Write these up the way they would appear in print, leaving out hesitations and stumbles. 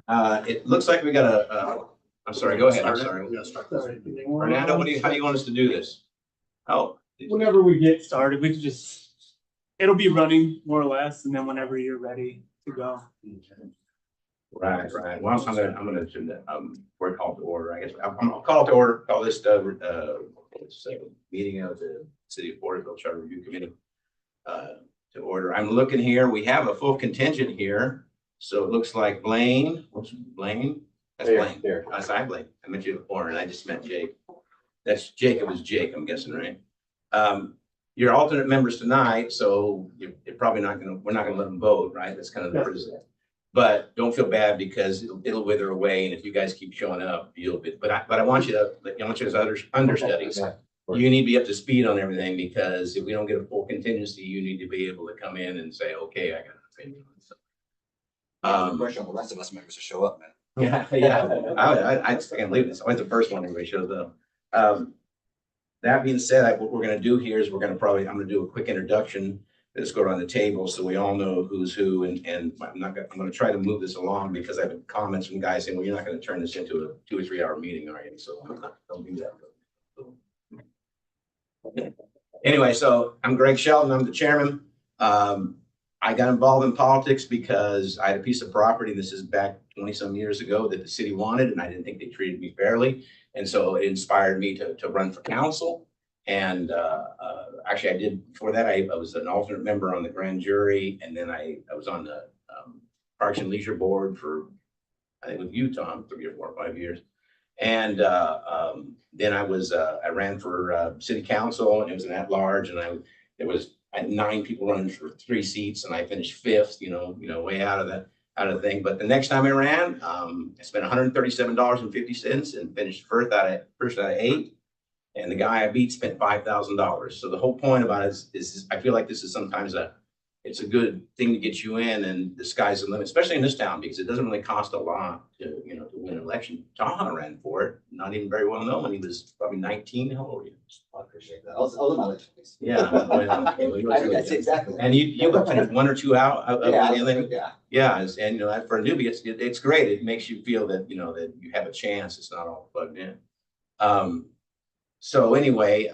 It looks like we got I'm sorry, go ahead. I'm sorry. Fernando, how do you want us to do this? Oh. Whenever we get started, we can just, it'll be running more or less, and then whenever you're ready to go. Right. Well, I'm gonna do that. We're called to order. I guess I'll call to order. Call this meeting of the City of Porterville Charter Review Committee to order. I'm looking here. We have a full contingent here, so it looks like Blaine. What's Blaine? That's Blaine. Here. I'm Blaine. I met you before, and I just met Jake. That's Jacob is Jake. I'm guessing, right? You're alternate members tonight, so you're probably not gonna. We're not gonna let them vote, right? That's kind of the president. But don't feel bad because it'll wither away, and if you guys keep showing up, you'll be. But I want you to. I want you as understudies. You need to be up to speed on everything because if we don't get a full contingency, you need to be able to come in and say, "Okay, I got an opinion." So, pressure on the rest of us members to show up, man. Yeah. I can't believe this. I was the first one everybody shows up. That being said, what we're going to do here is I'm going to do a quick introduction. Let's go around the table so we all know who's who, and I'm going to try to move this along because I have comments from guys saying, well, you're not going to turn this into a 2 or 3 hour meeting, are you? So don't do that. Anyway, so I'm Greg Shelton. I'm the chairman. I got involved in politics because I had a piece of property. This is back 20 some years ago that the city wanted, and I didn't think they treated me fairly. And so it inspired me to run for council. And actually, I did before that. I was an alternate member on the grand jury, and then I was on the Parks and Leisure Board for, I think, with you, Tom, 3 or 4 or 5 years. And then I ran for city council, and it was an at-large, and I had 9 people running for 3 seats, and I finished 5th. You know, way out of the thing. But the next time I ran, I spent $137.50 and finished first out of 8. And the guy I beat spent $5,000. So the whole point about it is I feel like this is sometimes it's a good thing to get you in, and the sky's the limit, especially in this town, because it doesn't really cost a lot to win an election. Taha ran for it, not even very well known when he was probably 19. How old were you? I appreciate that. I was in my late 20s. Yeah. I see exactly. And you finished 1 or 2 out. Yeah. And for a newbie, it's great. It makes you feel that that you have a chance. It's not all plugged in. So anyway,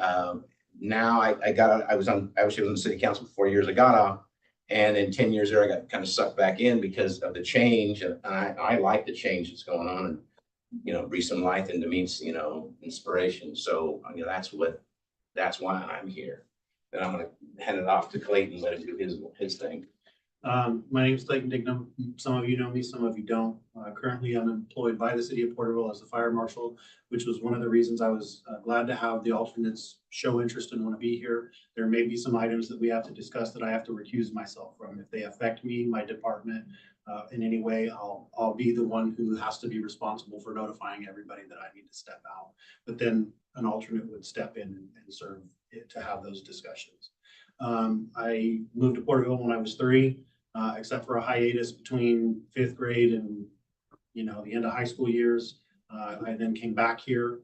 now I was on the city council for 4 years. I got off, and in 10 years there, I got kind of sucked back in because of the change, and I like the change that's going on, and breathe some life into me, inspiration. So that's why I'm here. And I'm going to hand it off to Clayton, let him do his thing. My name is Clayton Dignam. Some of you know me, some of you don't. Currently, I'm employed by the city of Porterville as a fire marshal, which was one of the reasons I was glad to have the alternates show interest and want to be here. There may be some items that we have to discuss that I have to recuse myself from. If they affect me, my department, in any way, I'll be the one who has to be responsible for notifying everybody that I need to step out. But then an alternate would step in and serve it to have those discussions. I moved to Porterville when I was 3. Except for a hiatus between 5th grade and the end of high school years. I then came back here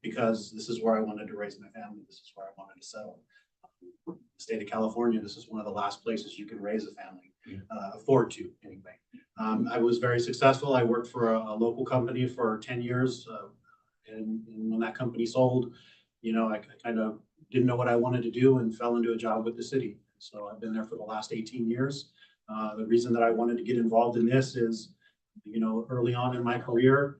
because this is where I wanted to raise my family. This is where I wanted to settle. The state of California, this is one of the last places you can raise a family, afford to anyway. I was very successful. I worked for a local company for 10 years. And when that company sold, I kind of didn't know what I wanted to do and fell into a job with the city. So I've been there for the last 18 years. The reason that I wanted to get involved in this is, early on in my career,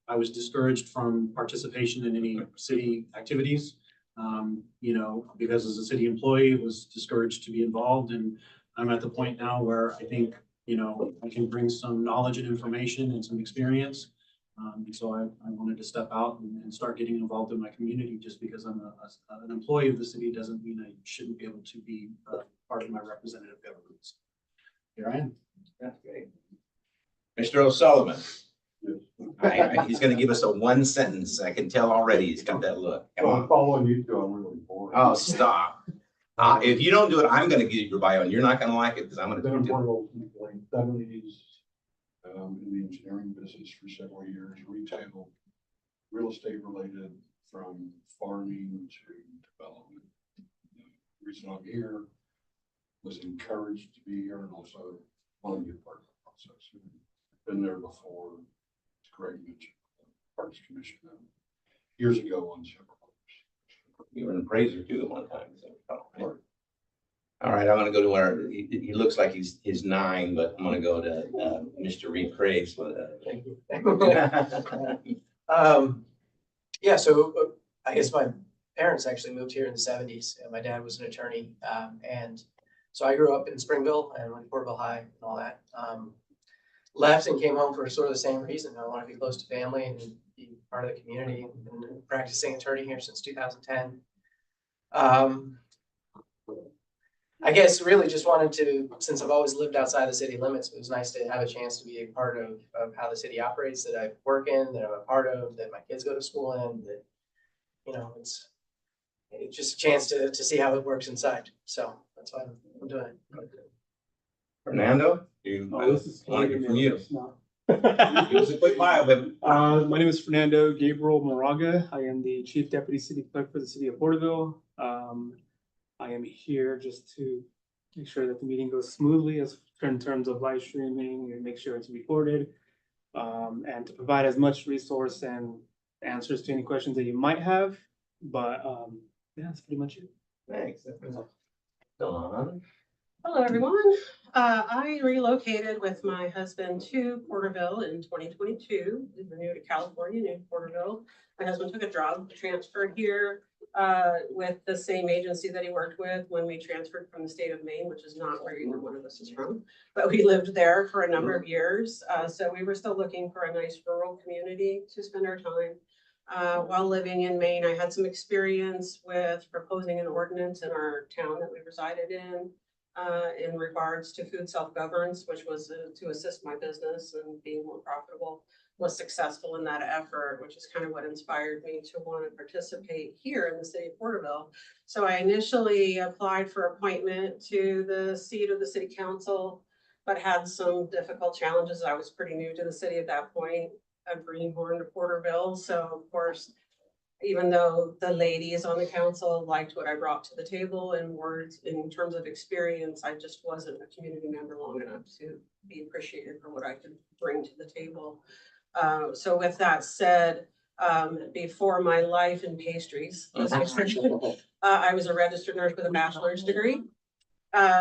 I was discouraged from participation in any city activities, because as a city employee, I was discouraged to be involved. And I'm at the point now where I think, I can bring some knowledge and information and some experience. So I wanted to step out and start getting involved in my community. Just because I'm an employee of the city doesn't mean I shouldn't be able to be part of my representative governments. Here I am. That's great. Mr. O'Sullivan. He's going to give us a 1 sentence. I can tell already he's got that look. I'm following you two. I'm really bored. Oh, stop. If you don't do it, I'm going to give you your bio, and you're not going to like it because I'm going to do it. I've been in the late 70s. In the engineering business for several years, retail, real estate related, from farming to development. The reason I'm here was encouraged to be here and also want to be a part of the process. Been there before, as Greg mentioned, Parks Commission, years ago on several. You were an appraiser too at one time. So. All right, I'm gonna go to where he looks like he's 9, but I'm gonna go to Mr. Reed Craig's. Thank you. Yeah, so I guess my parents actually moved here in the 70s, and my dad was an attorney. And so I grew up in Springville and went to Porterville High and all that. Left and came home for sort of the same reason. I want to be close to family and be part of the community. And been practicing attorney here since 2010. I guess really just wanted to, since I've always lived outside the city limits, it was nice to have a chance to be a part of how the city operates, that I work in, that I'm a part of, that my kids go to school in, that, you know, it's just a chance to see how it works inside. So that's why I'm doing it. Fernando, This is want to hear from you. No. Give us a quick bio, baby. My name is Fernando Gabriel Moraga. I am the Chief Deputy City Clerk for the City of Porterville. I am here just to make sure that the meeting goes smoothly as in terms of live streaming and make sure it's recorded. And to provide as much resource and answers to any questions that you might have. But yeah, that's pretty much it. Thanks. Dawn. Hello, everyone. I relocated with my husband to Porterville in 2022. We were new to California, new to Porterville. My husband took a job transfer here with the same agency that he worked with when we transferred from the state of Maine, which is not where either one of us is from. But we lived there for a number of years. So we were still looking for a nice rural community to spend our time. While living in Maine, I had some experience with proposing an ordinance in our town that we resided in regards to food self-governance, which was to assist my business and being more profitable. Was successful in that effort, which is kind of what inspired me to want to participate here in the city of Porterville. So I initially applied for appointment to the seat of the city council, but had some difficult challenges. I was pretty new to the city at that point, a greenhorn to Porterville. So of course, even though the ladies on the council liked what I brought to the table in words, in terms of experience, I just wasn't a community member long enough to be appreciated for what I could bring to the table. So with that said, before my life in pastries, I was a registered nurse with a bachelor's degree.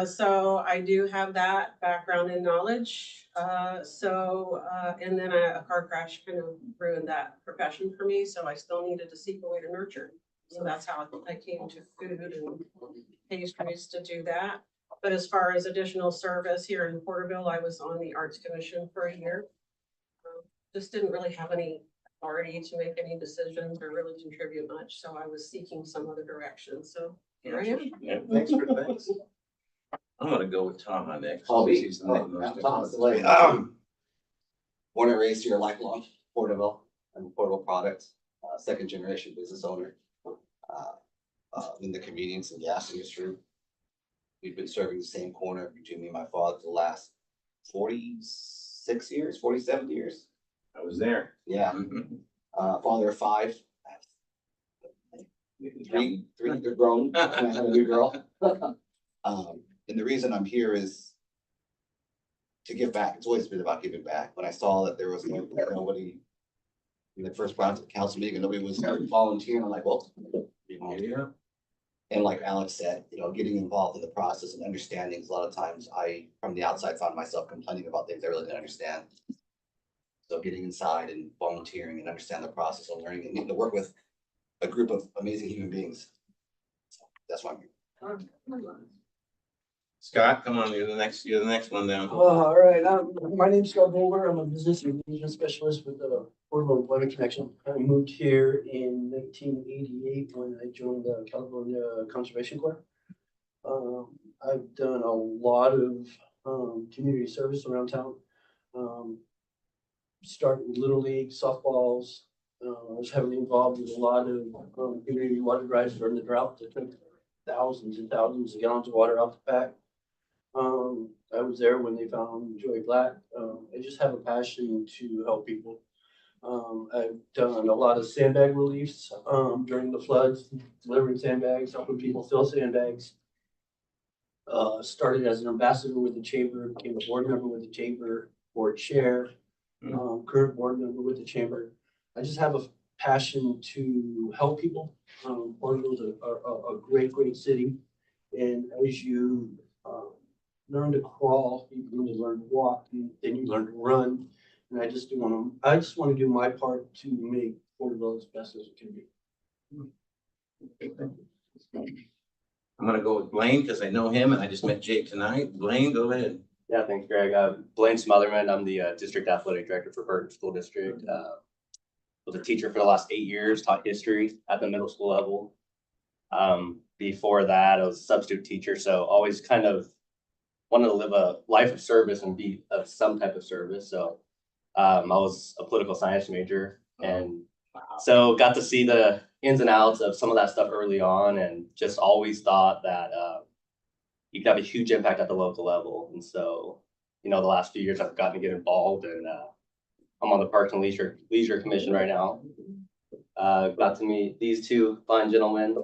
So I do have that background and knowledge. And then a car crash kind of ruined that profession for me. So I still needed to seek a way to nurture. So that's how I came to food and pastries to do that. But as far as additional service here in Porterville, I was on the Arts Commission for a year. Just didn't really have any authority to make any decisions or really contribute much. So I was seeking some other direction. So here I am. Yeah, thanks. I'm gonna go with Tom on next. I'll be- He's the next most Tom's the important. lady. Born and raised here, lifelong Porterville and Porterville products, second generation business owner. In the convenience and gas industry. We've been serving the same corner between me and my father for the last 46 years, 47 years. I was there. Yeah, father of 5. Three, they're grown, and I have a new girl. And the reason I'm here is to give back. It's always been about giving back. When I saw that there was nobody in the first round of the council meeting, and nobody was volunteering, I'm like, well, be volunteer. And like Alex said, you know, getting involved in the process and understanding, a lot of times I, from the outside, found myself complaining about things I really didn't understand. So getting inside and volunteering and understand the process and learning and getting to work with a group of amazing human beings. So that's why I'm here. Scott, come on, you're the next one down. All right, my name's Scott Bolger. I'm a business engagement specialist with the Porterville Employment Connection. I moved here in 1988 when I joined the California Conservation Corps. I've done a lot of community service around town. Started with Little League, softballs. I was heavily involved with a lot of community water drives during the drought that took thousands and thousands of gallons of water out the back. I was there when they found Joey Black. I just have a passion to help people. I've done a lot of sandbag reliefs during the floods, delivering sandbags, helping people fill sandbags. Started as an ambassador with the chamber, became a board member with the chamber board chair, current board member with the chamber. I just have a passion to help people. Porterville's a great, great city. And as you learn to crawl, you learn to walk, and then you learn to run. And I just want to do my part to make Porterville as best as it can be. I'm gonna go with Blaine because I know him and I just met Jake tonight. Blaine, go ahead. Yeah, thanks, Greg. Blaine Smotherman. I'm the district athletic director for Burton School District. Was a teacher for the last 8 years, taught history at the middle school level. Before that, I was a substitute teacher, so always kind of wanted to live a life of service and be of some type of service. So I was a political science major, and so got to see the ins and outs of some of that stuff early on, and just always thought that you could have a huge impact at the local level. And so, the last few years I've gotten to get involved, and I'm on the Parks and Leisure Commission right now. Got to meet these two fine gentlemen the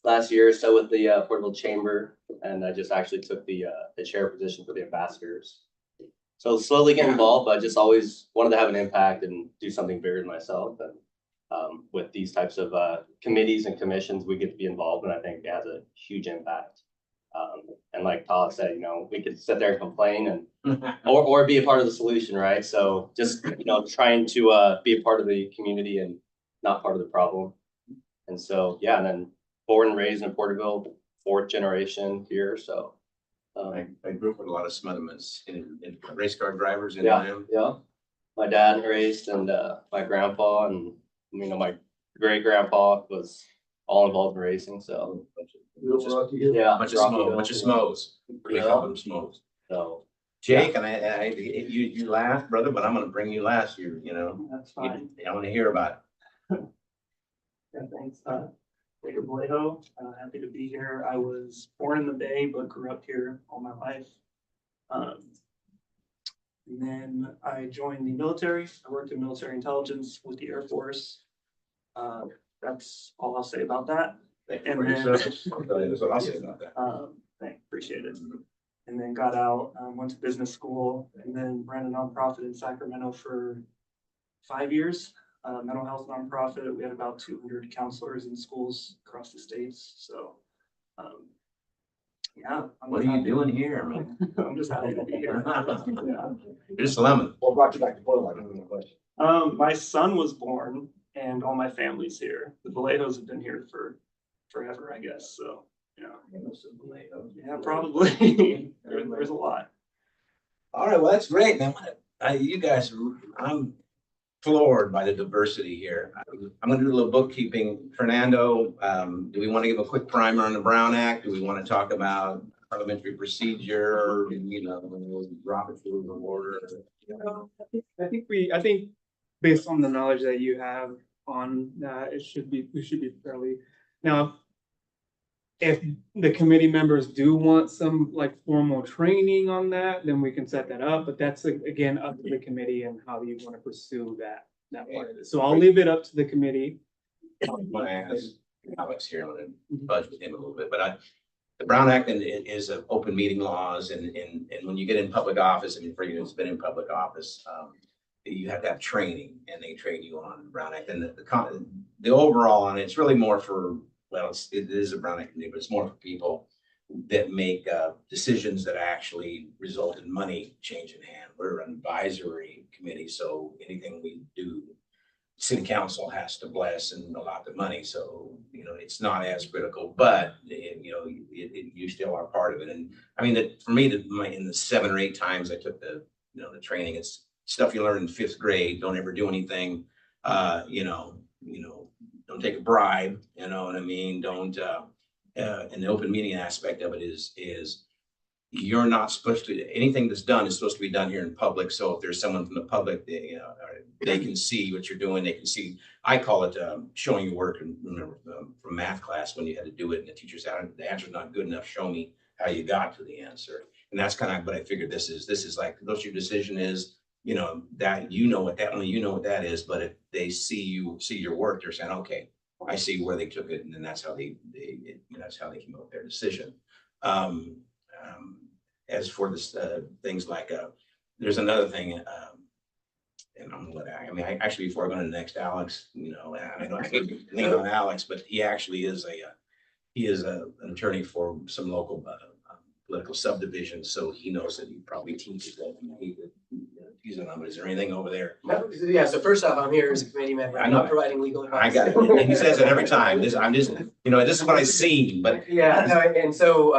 last year or so with the Porterville Chamber, and I just actually took the chair position for the ambassadors. So slowly getting involved, but just always wanted to have an impact and do something bigger than myself. And with these types of committees and commissions, we get to be involved, and I think it has a huge impact. And like Todd said, we could sit there and complain or be a part of the solution, right? So just, trying to be a part of the community and not part of the problem. And so, yeah, and then born and raised in Porterville, 4th generation here. So I grew up with a lot of Smothermans in race car drivers in yeah. My dad raced, and my grandpa, and my great grandpa was all involved in racing. So yeah, bunch of smos. We call them smos. So Jake, and you laughed, brother, but I'm gonna bring you last year, That's fine. I want to hear about it. Yeah, thanks. Baker Vallejo, happy to be here. I was born in the Bay, but grew up here all my life. And then I joined the military. I worked in military intelligence with the Air Force. That's all I'll say about that. Thank you And for then- your service. That's what I'll say about that. Thanks, appreciate it. And then got out, went to business school, and then ran a nonprofit in Sacramento for 5 years. Mental health nonprofit. We had about 200 counselors in schools across the states. So, yeah. What are you doing here, man? I'm just happy to be here. Yeah. You're just a lemon. What brought you back to Portland? I don't know the question. My son was born, and all my family's here. The Vallejos have been here for forever, I guess. So, yeah, probably. There's a lot. All right, well, that's great, man. You guys, I'm floored by the diversity here. I'm gonna do a little bookkeeping. Fernando, do we want to give a quick primer on the Brown Act? Do we want to talk about parliamentary procedure, Robert's Rules of Order? I think based on the knowledge that you have on that, we should be fairly. Now, if the committee members do want some formal training on that, then we can set that up, but that's again up to the committee and how you want to pursue that part of it. So I'll leave it up to the committee. I'm gonna ask Alex here, I'm gonna budge with him a little bit, but the Brown Act is of open meeting laws, and when you get in public office, for you who's been in public office, you have to have training, and they train you on the Brown Act. And the overall on it's really more for, well, it is a Brown Act committee, but it's more for people that make decisions that actually result in money change in hand. We're an advisory committee, so anything we do, city council has to bless and allot the money. So, it's not as critical, but you still are part of it. And I mean, for me, in the 7 or 8 times I took the training, it's stuff you learn in 5th grade. Don't ever do anything, don't take a bribe, you know what I mean? Don't, and the open meeting aspect of it is you're not supposed to, anything that's done is supposed to be done here in public. So if there's someone from the public, they can see what you're doing. They can see, I call it showing your work. And remember from math class, when you had to do it and the teacher said, the answer's not good enough, show me how you got to the answer. And that's kind of what I figured this is like, what your decision is, that what that, only you know what that is. But if they see your work, they're saying, okay, I see where they took it. And then that's how that's how they came up with their decision. As for this, things like there's another thing, and I'm gonna let, actually, before I go to the next, Alex, I know I can't lean on Alex, but he actually is an attorney for some local, political subdivisions, so he knows that he probably teaches that. He's a number. Is there anything over there? No, yeah, so first off, I'm here as a committee member. I I'm know. not providing legal advice. I got it. And he says it every time. I'm just, this is what I see, but Yeah, no, and so,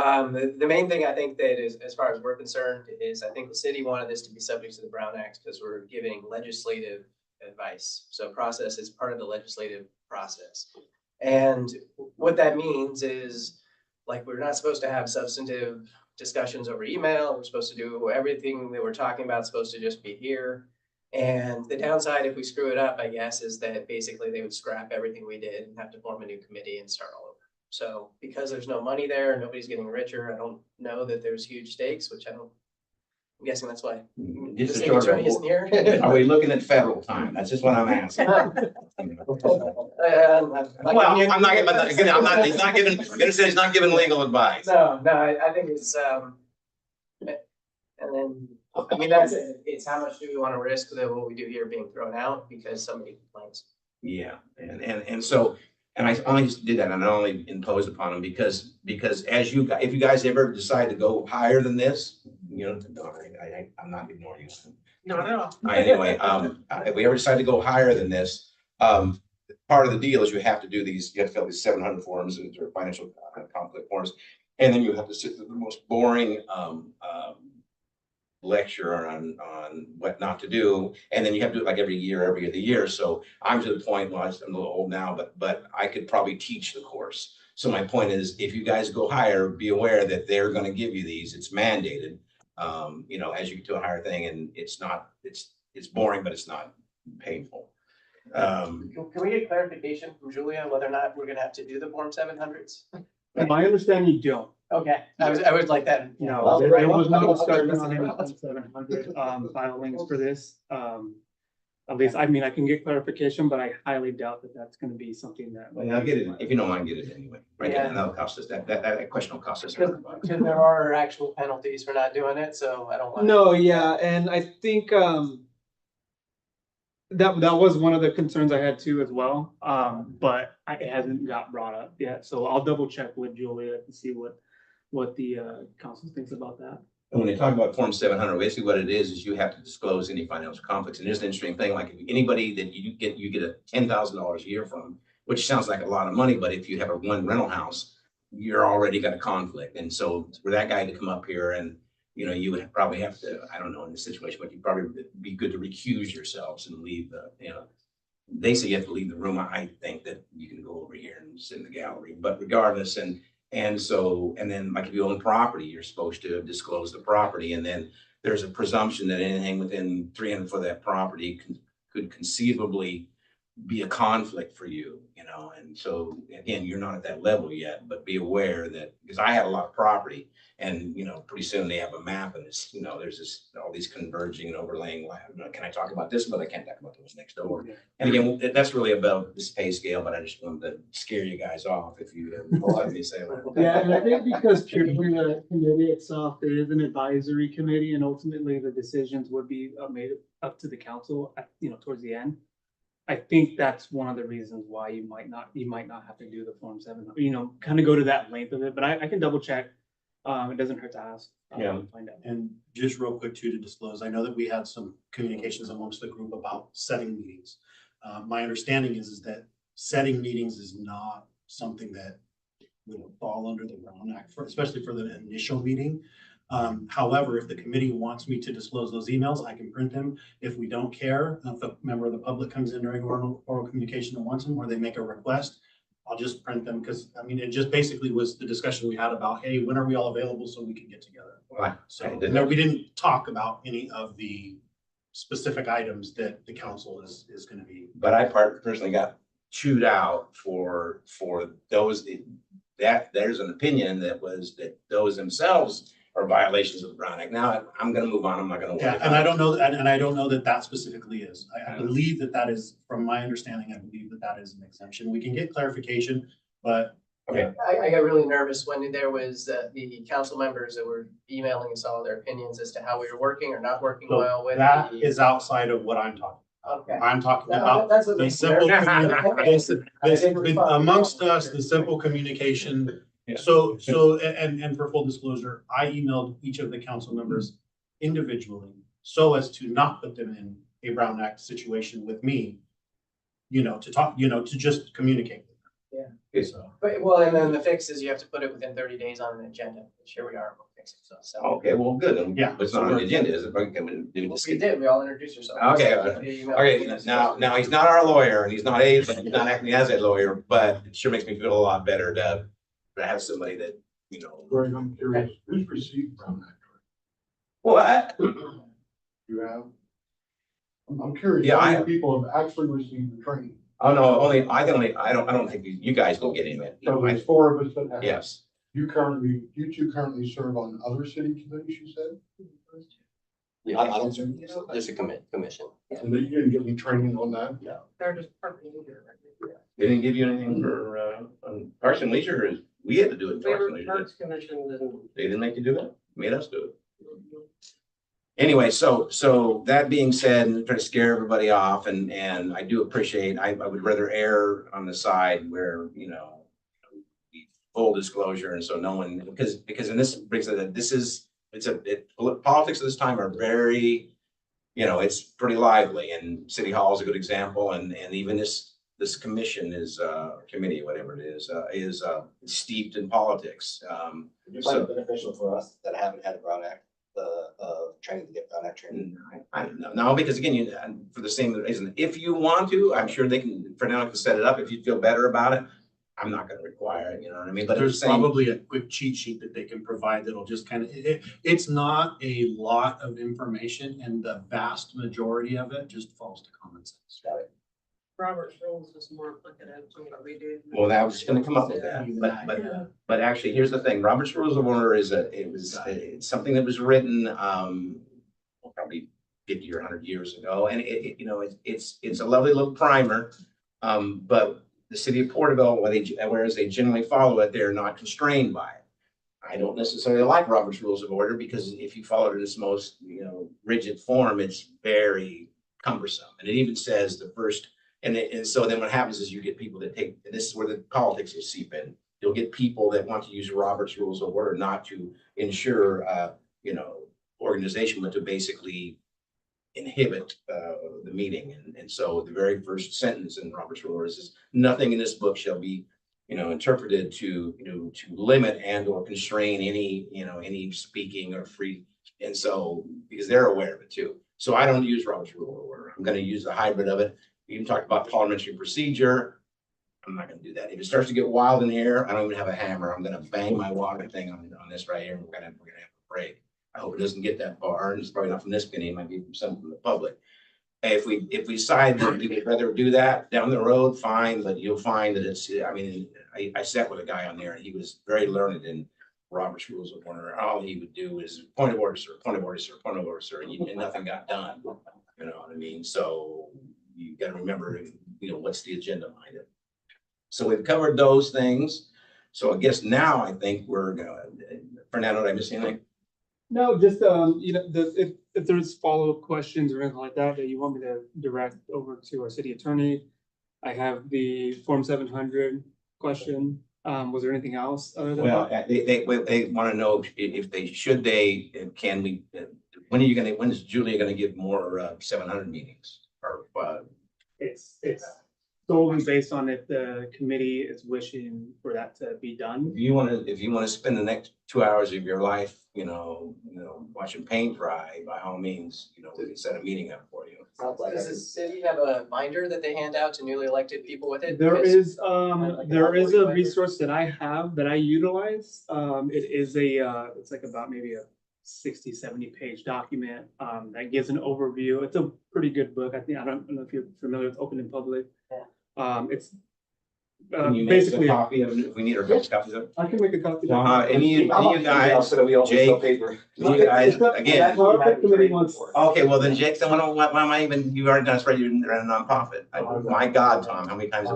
the main thing I think that is, as far as we're concerned, is I think the city wanted this to be subject to the Brown Act because we're giving legislative advice. So process is part of the legislative process. And what that means is, like, we're not supposed to have substantive discussions over email. We're supposed to do everything that we're talking about, supposed to just be here. And the downside, if we screw it up, I guess, is that basically they would scrap everything we did and have to form a new committee and start all over. So because there's no money there, nobody's getting richer. I don't know that there's huge stakes, which I'm guessing that's why the just a city short. attorney isn't here. Are we looking at federal time? That's just what I'm asking. Well, Well, I'm not gonna, he's not giving, he's not giving legal advice. No, I think it's, and then, I mean, that's it. It's how much do we want to risk that what we do here being thrown out because somebody complains. Yeah, and so, and I only did that, and I only imposed upon them because as you guys, if you guys ever decide to go higher than this, I'm not ignoring you. Not at all. Anyway, if we ever decide to go higher than this, part of the deal is you have to fill these 700 forms and financial conflict forms. And then you have to sit through the most boring, lecture on what not to do. And then you have to do it like every other year. So I'm to the point, well, I'm a little old now, but I could probably teach the course. So my point is, if you guys go higher, be aware that they're going to give you these. It's mandated, as you get to a higher thing, and it's boring, but it's not painful. Can we get clarification from Julia whether or not we're gonna have to do the Form 700s? My understanding, you don't. Okay, I would like that. No, there was no discussion on any 700 filings for this. At least, I can get clarification, but I highly doubt that that's gonna be something that. Well, I'll get it, if you don't mind, get it anyway, right? Yeah. And that'll cost us, that question will cost us $100. Because there are actual penalties for not doing it, so I don't want. No, yeah, and I think that was one of the concerns I had too as well. But it hasn't got brought up yet, so I'll double check with Julia to see what the council thinks about that. And when they talk about Form 700, basically what it is you have to disclose any financial conflicts. And there's an interesting thing, like if anybody that you get a $10,000 a year from, which sounds like a lot of money, but if you have a one rental house, you're already got a conflict. And so for that guy to come up here and, you would probably have to, I don't know, in this situation, but you'd probably be good to recuse yourselves and leave they say you have to leave the room. I think that you can go over here and sit in the gallery, but regardless, and then like if you own property, you're supposed to disclose the property. And then there's a presumption that anything within 300 foot of that property could conceivably be a conflict for you, and so again, you're not at that level yet, but be aware that, because I had a lot of property and, pretty soon they have a map and it's, there's all these converging and overlaying. Can I talk about this, but I can't talk about those next door. And again, that's really about this pay scale, but I just wanted to scare you guys off if you let me say that. Yeah, and I think because purely the committee itself, it is an advisory committee, and ultimately the decisions would be made up to the council, towards the end. I think that's one of the reasons why you might not have to do the Form 700, kind of go to that length of it, but I can double check. It doesn't hurt to ask. Yeah. Find out. And just real quick too, to disclose, I know that we had some communications amongst the group about setting meetings. My understanding is that setting meetings is not something that will fall under the Brown Act, especially for the initial meeting. However, if the committee wants me to disclose those emails, I can print them. If we don't care, if a member of the public comes in during oral communication and wants them, or they make a request, I'll just print them, because it just basically was the discussion we had about, hey, when are we all available so we can get together? Right. So no, we didn't talk about any of the specific items that the council is going to be. But I personally got chewed out for those, that there's an opinion that those themselves are violations of the Brown Act. Now I'm going to move on. I'm not going to. Yeah, and I don't know, and I don't know that specifically is. I believe that is, from my understanding, I believe that is an exemption. We can get clarification, but Okay. I got really nervous when there was the council members that were emailing us all their opinions as to how we were working or not working So well with that the. is outside of what I'm talking. Okay. I'm talking No, about that's what the makes me simple, nervous. amongst us, the simple communication. Yeah. So, and for full disclosure, I emailed each of the council members individually so as to not put them in a Brown Act situation with me, to talk, to just communicate. Yeah. So, But, well, and then the fix is you have to put it within 30 days on an agenda, which here we are, we'll fix it, so. Okay, well, good. Then. Yeah. It's not on the agenda, is it? Okay, do this. We did, we all introduced ourselves. Okay, Email. Okay, now he's not our lawyer and he's not acting as a lawyer, but it sure makes me feel a lot better to have somebody that, Greg, I'm curious, who's received Brown Act? What? You have? I'm curious, Yeah, I how many have. people have actually received the training? Oh, no, I don't think you guys don't get any of it. So there's 4 of us that have. Yes. You two currently serve on other city committees, you said? I don't serve. Just a commission. And you didn't get any training on that? They're just parking here. They didn't give you anything for, on Parks and Leisure, we had to do it in We Parks were and Leisure. Parks Commission and. They didn't make you do that, made us do it. Anyway, so that being said, and try to scare everybody off, and I do appreciate, I would rather err on the side where, full disclosure, and so no one, because in this brings it, politics at this time are very, it's pretty lively, and City Hall is a good example, and even this commission is, committee, whatever it is steeped in politics. You find it beneficial for us that haven't had a Brown Act, training to get Brown Act training? I don't know. No, because again, for the same reason, if you want to, I'm sure they can, for now, can set it up. If you feel better about it, I'm not gonna require it, you know what I mean? But there's probably a quick cheat sheet that they can provide that'll just kind of, it's not a lot of information, and the vast majority of it just falls to common sense. Robert's rules is more applicable to what we do. Well, I was just gonna come up with that, but actually, here's the thing, Robert's Rules of Order it's something that was written, probably 50 or 100 years ago, and it's a lovely little primer, but the city of Porterville, whereas they generally follow it, they're not constrained by it. I don't necessarily like Robert's Rules of Order, because if you follow it in its most, rigid form, it's very cumbersome, and it even says the first. And so then what happens is you get people that take, and this is where the politics will seep in. You'll get people that want to use Robert's Rules of Order not to ensure, organization, but to basically inhibit the meeting. And so the very first sentence in Robert's Rules is, nothing in this book shall be, interpreted to limit and or constrain any speaking or free. And so, because they're aware of it too. So I don't use Robert's Rule of Order. I'm going to use the hybrid of it. You can talk about parliamentary procedure. I'm not gonna do that. If it starts to get wild in here, I don't even have a hammer. I'm gonna bang my water thing on this right here, and we're gonna have a break. I hope it doesn't get that far, and it's probably not from this committee, it might be from some from the public. If we decide that we would rather do that down the road, fine, but you'll find that I sat with a guy on there, and he was very learned in Robert's Rules of Order. All he would do is point of order, sir, point of order, sir, point of order, sir, and nothing got done. You know what I mean? So you got to remember, what's the agenda behind it. So we've covered those things. So I guess now I think we're going. Fernando, did I miss anything? No, just, if there's follow-up questions or anything like that you want me to direct over to our city attorney, I have the Form 700 question. Was there anything else other than Well, that? they want to know if can we, when is Julia going to give more 700 meetings? Or It's solely based on if the committee is wishing for that to be done. if you want to spend the next 2 hours of your life, watching paint dry, by all means, we can set a meeting up for you. Does the city have a binder that they hand out to newly elected people with it? There Because- is a resource that I have that I utilize. It is it's like about maybe a 60-70 page document that gives an overview. It's a pretty good book. I don't know if you're familiar with Open and Public. It's Can you make basically a copy of it if we need our copies of it? I can make a copy. Any of you guys, So that we also sell Jake, paper. you guys, again. However the committee wants. Okay, well then, Jake, then why am I even, you already done spread, you're a nonprofit. My God, Tom, how many times,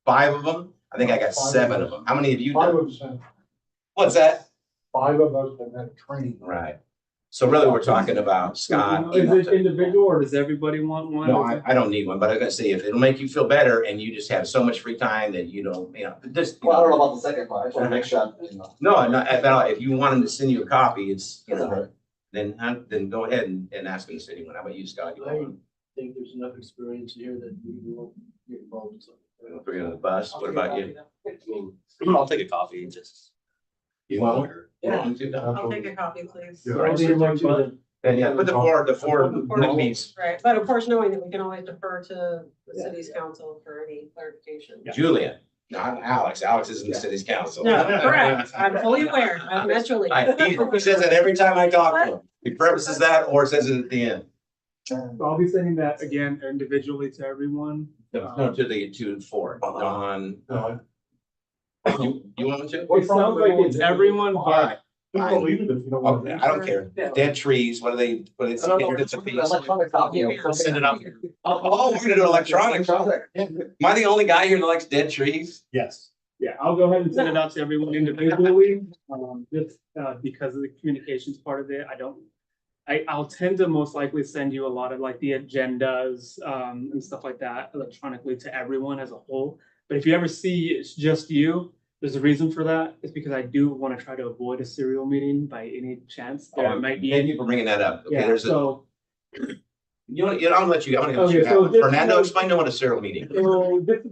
5 of them? I think I got 7 of them. How many have you 5 done? of us have, What's that? 5 of us have had training. Right. So really, we're talking about Scott. Is it individual or does everybody want one? No, I don't need one, but I was gonna say, if it'll make you feel better and you just have so much free time that you don't, just. Well, I don't know about the second part, I just wanna make sure, No, not at all. If you want them to send you a copy, it's, Doesn't hurt. then go ahead and ask them to send you one. How about you, Scott? You want one? I think there's enough experience here that we will get involved in something. We'll throw you on the bus. What about you? I mean, I'll take a coffee and just. You want one? Yeah. You want one too? I'll take a copy, please. Yeah. I'll do one too. And yeah, put the four movies. Right, but of course, knowing that we can always defer to the city's council for any clarification. Julian, not Alex. Alex is in the city's council. No, correct. I'm fully aware. I've met Julie. He says it every time I talk to him. He prefaces that or says it at the end. So I'll be sending that again individually to everyone. No, to the 2 and 4. Don, No, you want to? It sounds like it's everyone, but I don't believe it if you don't want Okay, to. I don't care. Dead trees, what are they, what is it's a piece? Electronic copy. I'll send it out. Oh, we're gonna do electronics. Am I the only guy here that likes dead trees? Yes. yeah, I'll go ahead and send it out to everyone individually. Just because of the communications part of it, I'll tend to most likely send you a lot of like the agendas and stuff like that electronically to everyone as a whole. But if you ever see it's just you, there's a reason for that. It's because I do want to try to avoid a serial meeting by any chance. There might be. Thank you for bringing that up. Okay, Yeah, there's a, so, I'll let you, I'm gonna let you Okay, have so it. this- Fernando, explain to what a serial meeting is. so this is.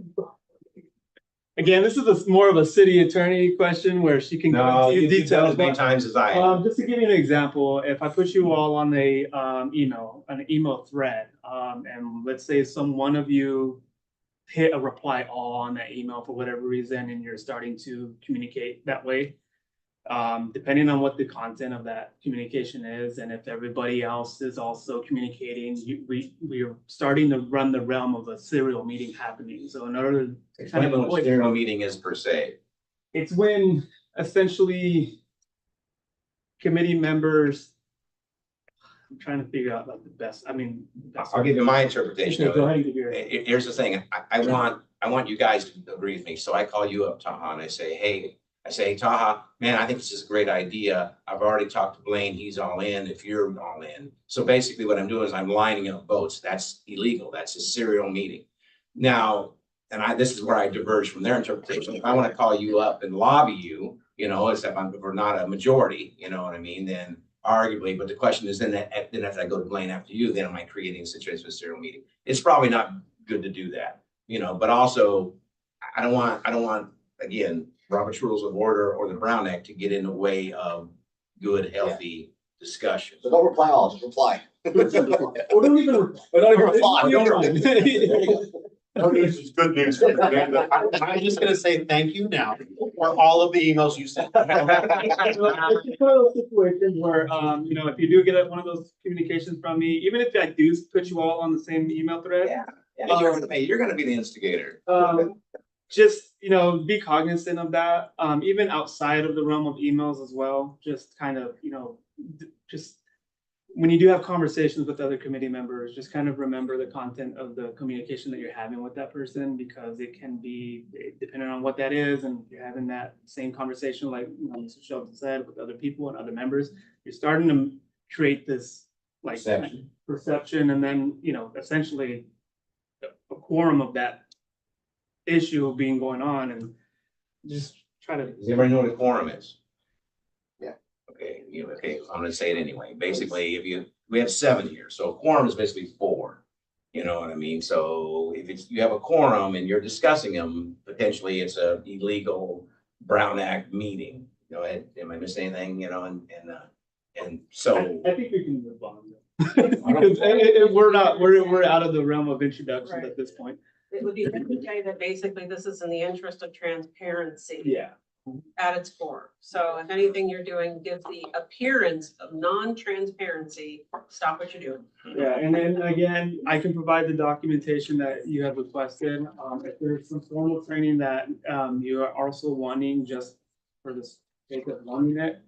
Again, this is more of a city attorney question where she can go No, into you've done details. as many but- times as I have. Just to give you an example, if I put you all on an email thread, and let's say one of you hit a reply all on that email for whatever reason, and you're starting to communicate that way. Depending on what the content of that communication is, and if everybody else is also communicating, we are starting to run the realm of a serial meeting happening. So in order to Explain what a serial meeting is per se. it's when essentially committee members, I'm trying to figure out like the best, I'll give you my interpretation Okay, of go it. ahead and give your. Here's the thing, I want you guys to agree with me, so I call you up, Taha, and I say, hey, Taha, man, I think this is a great idea. I've already talked to Blaine, he's all in, if you're all in. So basically what I'm doing is I'm lining up votes. That's illegal. That's a serial meeting. Now, this is where I diverge from their interpretation. If I want to call you up and lobby you, as if we're not a majority, you know what I mean, then arguably, but the question is then if I go to Blaine after you, then am I creating a situation with a serial meeting? It's probably not good to do that, but also I don't want, again, Robert's Rules of Order or the Brown Act to get in the way of good, healthy discussion. So don't reply all, just reply. Or don't even. reply. No news is good news. I'm just gonna say thank you now for all of the emails you sent. It's one of those situations where, if you do get one of those communications from me, even if I do put you all on the same email thread. Yeah, you're gonna be the instigator. Just, be cognizant of that, even outside of the realm of emails as well, just kind of, just when you do have conversations with other committee members, just kind of remember the content of the communication that you're having with that person, because it can be, depending on what that is, and if you're having that same conversation, like Mr. Shelton said, with other people and other members, you're starting to create this like perception, and then, essentially a quorum of that issue being going on, and just try to. Does everybody know what a quorum is? Yeah. Okay, I'm gonna say it anyway. Basically, we have 7 here, so a quorum is basically 4. You know what I mean? So if you have a quorum and you're discussing them, potentially it's a illegal Brown Act meeting. Am I missing anything? And so. I think we can move on. Because we're out of the realm of introductions Right. at this point. It would be fair to say that basically this is in the interest of transparency. Yeah. At its core. So if anything you're doing gives the appearance of non-transparency, stop what you're doing. Yeah, and then again, I can provide the documentation that you have requested. If there's some formal training that you are also wanting just for the sake of wanting it,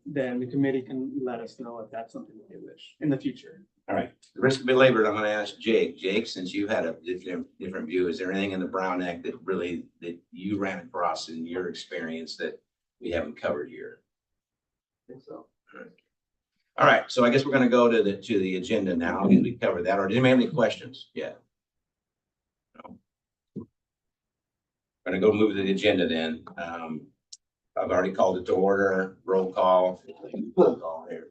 then the committee can let us know if that's something they wish in the future. All right, the risk of belabored, I'm gonna ask Jake. Jake, since you had a different view, is there anything in the Brown Act that really, that you ran across in your experience that we haven't covered here? I think so. All right, so I guess we're gonna go to the agenda now. We covered that, or do you have any questions? Yeah. No. Gonna go move to the agenda then. I've already called it to order, roll call. Roll call here.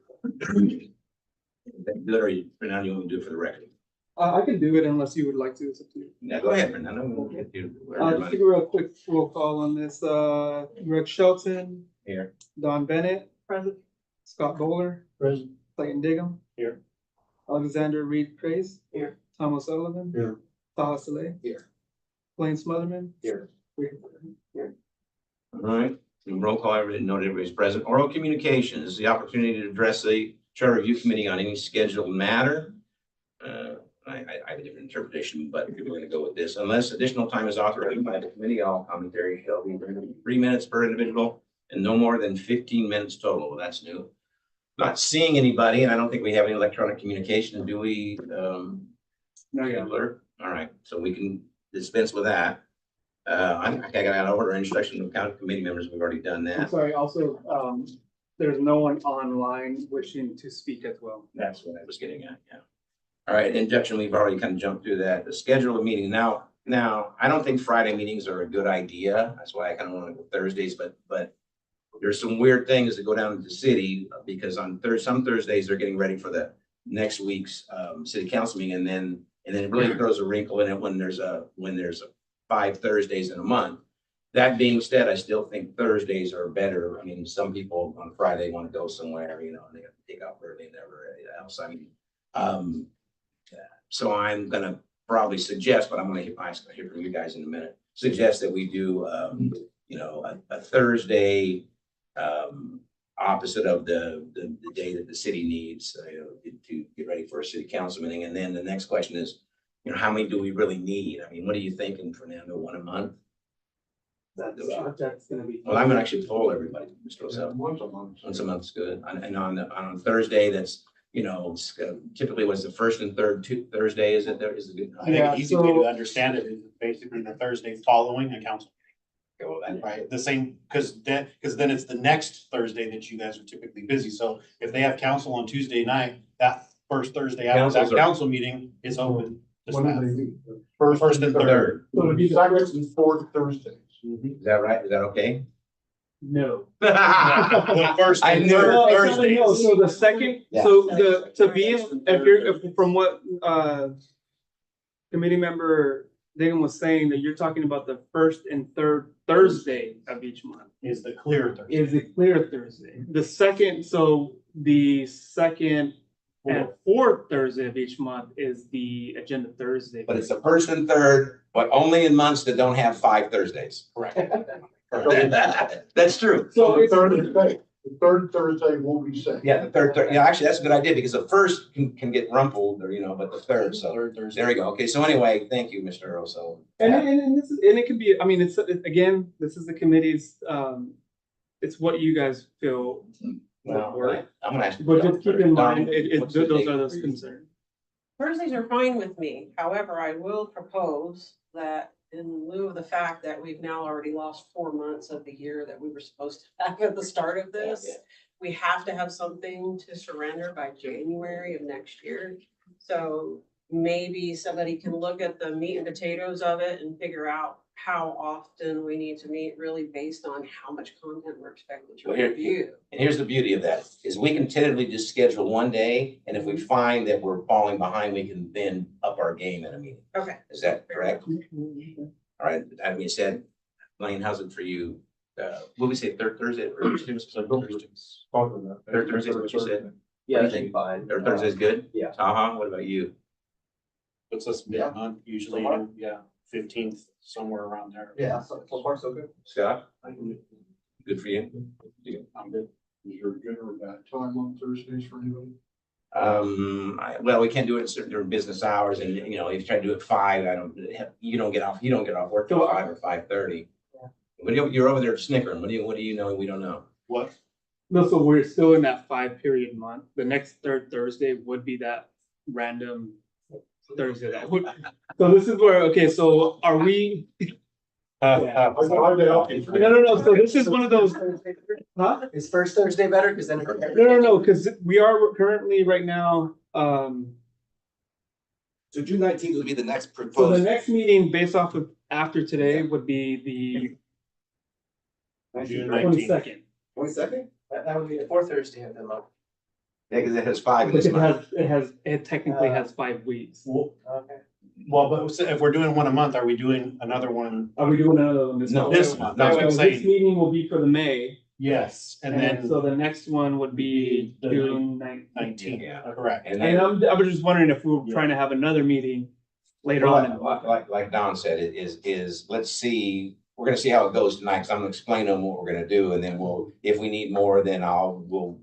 Is that good, or you, Fernando, you want me to do it for the record? I can do it unless you would like to, it's up to you. Yeah, go ahead, Fernando. We'll get you where Just everybody- take a real quick roll call on this. Greg Shelton, Here. Don Bennett, present. Scott Bowler, President. Clayton Diggum. Here. Alexander Reed Praise. Here. Thomas Sullivan. Here. Taha Saleh. Here. Blaine Smotherman. Here. Here. All right, and roll call, everybody, note everybody's present. Oral communication is the opportunity to address the Charter Review Committee on any scheduled matter. I have a different interpretation, but we're going to go with this. Unless additional time is authorized by the committee, all commentary shall be 3 minutes per individual and no more than 15 minutes total. That's new. Not seeing anybody, and I don't think we have any electronic communication, do we? No, yeah. Alert? All right, so we can dispense with that. I got an order instruction of county committee members. We've already done I'm that. sorry, also, there's no one online wishing to speak as well. That's what I was getting at, yeah. All right, induction, we've already kind of jumped through that. The schedule of meeting now, I don't think Friday meetings are a good idea. That's why I kind of want to go Thursdays, but there's some weird things that go down to the city because on some Thursdays, they're getting ready for the next week's city council meeting. And then it really throws a wrinkle in it when there's 5 Thursdays in a month. That being said, I still think Thursdays are better. I mean, some people on Friday want to go somewhere, and they have to take off early and everything else. I mean, so I'm gonna probably suggest, but I'm gonna hear from you guys in a minute, suggest that we do, a Thursday, opposite of the day that the city needs, to get ready for a city council meeting. And then the next question is, how many do we really need? I mean, what are you thinking, Fernando? 1 a month? That's gonna be. Well, I'm gonna actually poll everybody, Mr. Rosell. Once a month. Once a month's good. And on Thursday, that's, it's typically was the first and third Thursday, is it? There is a good. I think Yeah, an easy way so- to understand it is basically the Thursday following a council. Okay, well, that- Right, the same, because then it's the next Thursday that you guys are typically busy. So if they have council on Tuesday night, that first Thursday after Councils that are- council meeting is open to When do staff. they meet? First and third. So it'd be second and fourth Thursdays. Is that right? Is that okay? No. The first I and knew it. third No, Thursdays. so the second, Yeah. so if from what, committee member Diggum was saying, that you're talking about the first and third Thursday of each month. Is the clear Thursday. Is it clear Thursday? The second and fourth Thursday of each month is the agenda Thursday. But it's the first and third, but only in months that don't have 5 Thursdays. Correct. That's true. So The it's, third Thursday will be second. Yeah, the third, actually, that's a good idea because the first can get rumpled or, but the third, so Third Thursday. there we go. Okay, so anyway, thank you, Mr. Earl. So. and it can be, I mean, again, this is the committee's, it's what you guys feel. Well, I'm gonna ask. But just keep in mind, What's the those date are those for you? concerns. Thursdays are fine with me. However, I will propose that in lieu of the fact that we've now already lost 4 months of the year that we were supposed to have at the start of this, Yeah. we have to have something to surrender by January of next year. So maybe somebody can look at the meat and potatoes of it and figure out how often we need to meet, really based on how much content we're expected to Well, here- review. And here's the beauty of that, is we can tentatively just schedule one day, and if we find that we're falling behind, we can then up our game in a meeting. Okay. Is that correct? All right, that being said, Blaine, how's it for you? What we say, third Thursday? Third Thursday is what you said? Yeah, What that do should you be fine. Third Thursday is good? Yeah. What about you? Puts us mid-month, usually, yeah, 15th, somewhere around there. Yeah, so far so good. Scott? Good for you? I'm good. Is there a good or bad time on Thursdays for anybody? Well, we can't do it during business hours, and if you try to do it 5, you don't get off work till 5 or 5:30. When you're over there snickering, what do you know? We don't know. What? No, so we're still in that 5 period month. The next third Thursday would be that random Thursday that would. So this is where, okay, so are we? Yeah. No. So this is one of those, huh? Is first Thursday better? Because then. No, because we are currently right now, So June 19th would be the next so the proposed. next meeting based off of after today would be the June 22nd. 22nd? That would be the fourth Thursday of the month. Yeah, because it has 5 in Because this month. it technically has 5 weeks. Well, Okay. but if we're doing one a month, are we doing another one Are we doing another one this No, month? this month? That's what So I'm this saying. meeting will be for the May. Yes, and then So the next one would be The June 19th. 19, Yeah. correct. And And then, I was just wondering if we were trying to have another meeting later on in the month. like Don said, it is, let's see, we're gonna see how it goes tonight, because I'm gonna explain them what we're gonna do, and then if we need more, then we'll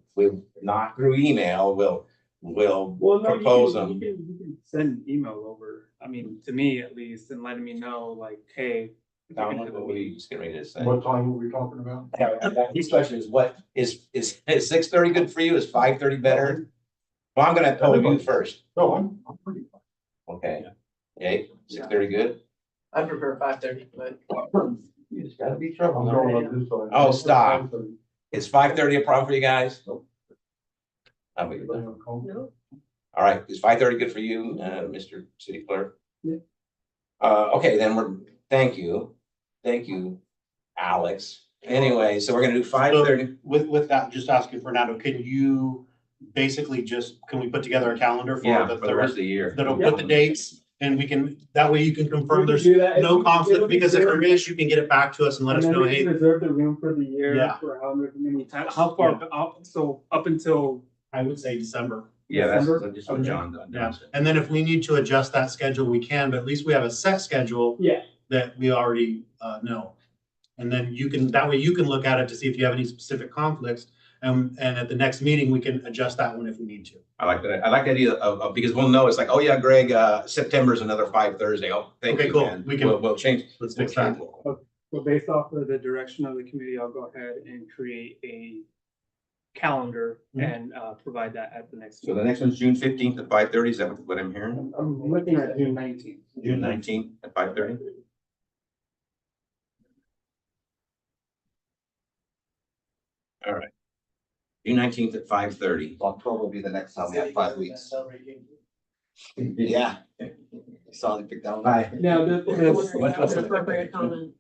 not through email, we'll Well, no, propose you them. can send an email over, I mean, to me at least, and letting me know like, hey. we're Don, gonna have a what were meeting. you just getting ready to say? What time are we talking about? His question is, what, is 6:30 good for you? Is 5:30 better? Well, I'm gonna tell you first, No, I'm pretty. okay? Okay, 6:30 good? I prefer 5:30, but You just gotta be I'm trouble. going on this side. Oh, stop. Is 5:30 a problem for you guys? I'll be good. No, All right, is 5:30 good for you, Mr. City Clerk? Yeah. Okay, then thank you, Alex. Anyway, so we're gonna do 5:30. With that, just asking Fernando, can you basically can we put together a calendar Yeah, for the for the rest of third? the year. That'll put the dates and we can, that way you can confirm We can there's do that. no If conflict, we because if reserve- there is, you can get it back to us and let us And then know, we can hey, reserve the room for the year Yeah. for however many times, how far, so up until. I would say December. Yeah, that's December? just what Okay. John Yeah, said. and then if we need to adjust that schedule, we can, but at least we have a set schedule Yeah. that we already know. And then that way you can look at it to see if you have any specific conflicts. And at the next meeting, we can adjust that one if we need to. I like that. I like the idea of because we'll know it's like, oh yeah, Greg, September's another 5 Thursday. Oh, thank Okay, you, cool. man. We can- We'll change. Let's fix that. So based off of the direction of the committee, I'll go ahead and create a calendar and provide that at the next. So the next one's June 15th at 5:30. Is that what I'm hearing? I'm looking at June 19th. June 19th at 5:30. All right. June 19th at 5:30. October will be the next time we have 5 weeks. Yeah. Saw they picked that one. Bye. Now, that's an appropriate comment.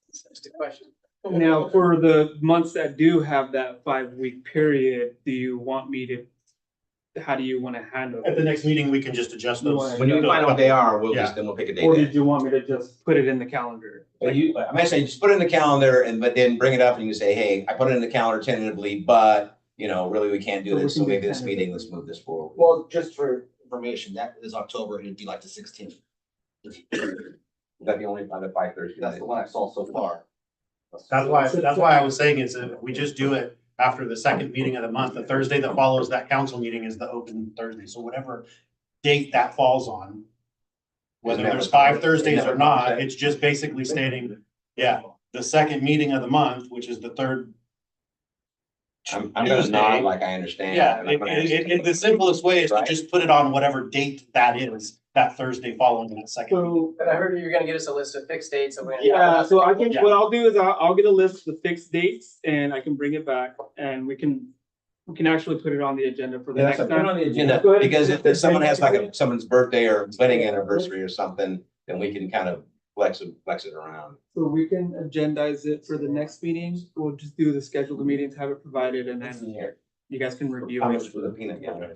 that's the question. now for the months that do have that 5-week period, do you want me to, how do you want to handle At the it? next meeting, we can just adjust those. When you find out what they are, Yeah. then we'll pick a date. Or then. did you want me to just put it in the calendar? But I'm gonna say, just put it in the calendar but then bring it up and you say, hey, I put it in the calendar tentatively, but really we can't do So we this. So can do maybe this meeting, tentatively. let's move this forward. Well, just for information, that is October, it'd be like the 16th. Is that the only other 5:30? That's the one I saw so far. That's why I was saying is if we just do it after the second meeting of the month, the Thursday that follows that council meeting is the open Thursday. So whatever date that falls on, whether Isn't that there's what- 5 Thursdays isn't that or what not, Tom said? it's just basically stating, yeah, the second meeting of the month, which is the third. I'm gonna Tuesday. nod like I understand. Yeah, I'm gonna understand. the simplest way is to Right. just put it on whatever date that is, that Thursday following that second. So, But I heard you're gonna get us a list of fixed dates. So we're gonna. yeah, so I think Yeah. what I'll do is I'll get a list of the fixed dates and I can bring it back and we can actually put it on the agenda for the Yeah, next so put it time. on the agenda, Go ahead. because if someone has like someone's birthday or wedding anniversary or something, then we can kind of flex it around. So we can agendize it for the next meeting. We'll just do the scheduled meetings, have it provided, and then you guys can review How it. much for the peanut gallery?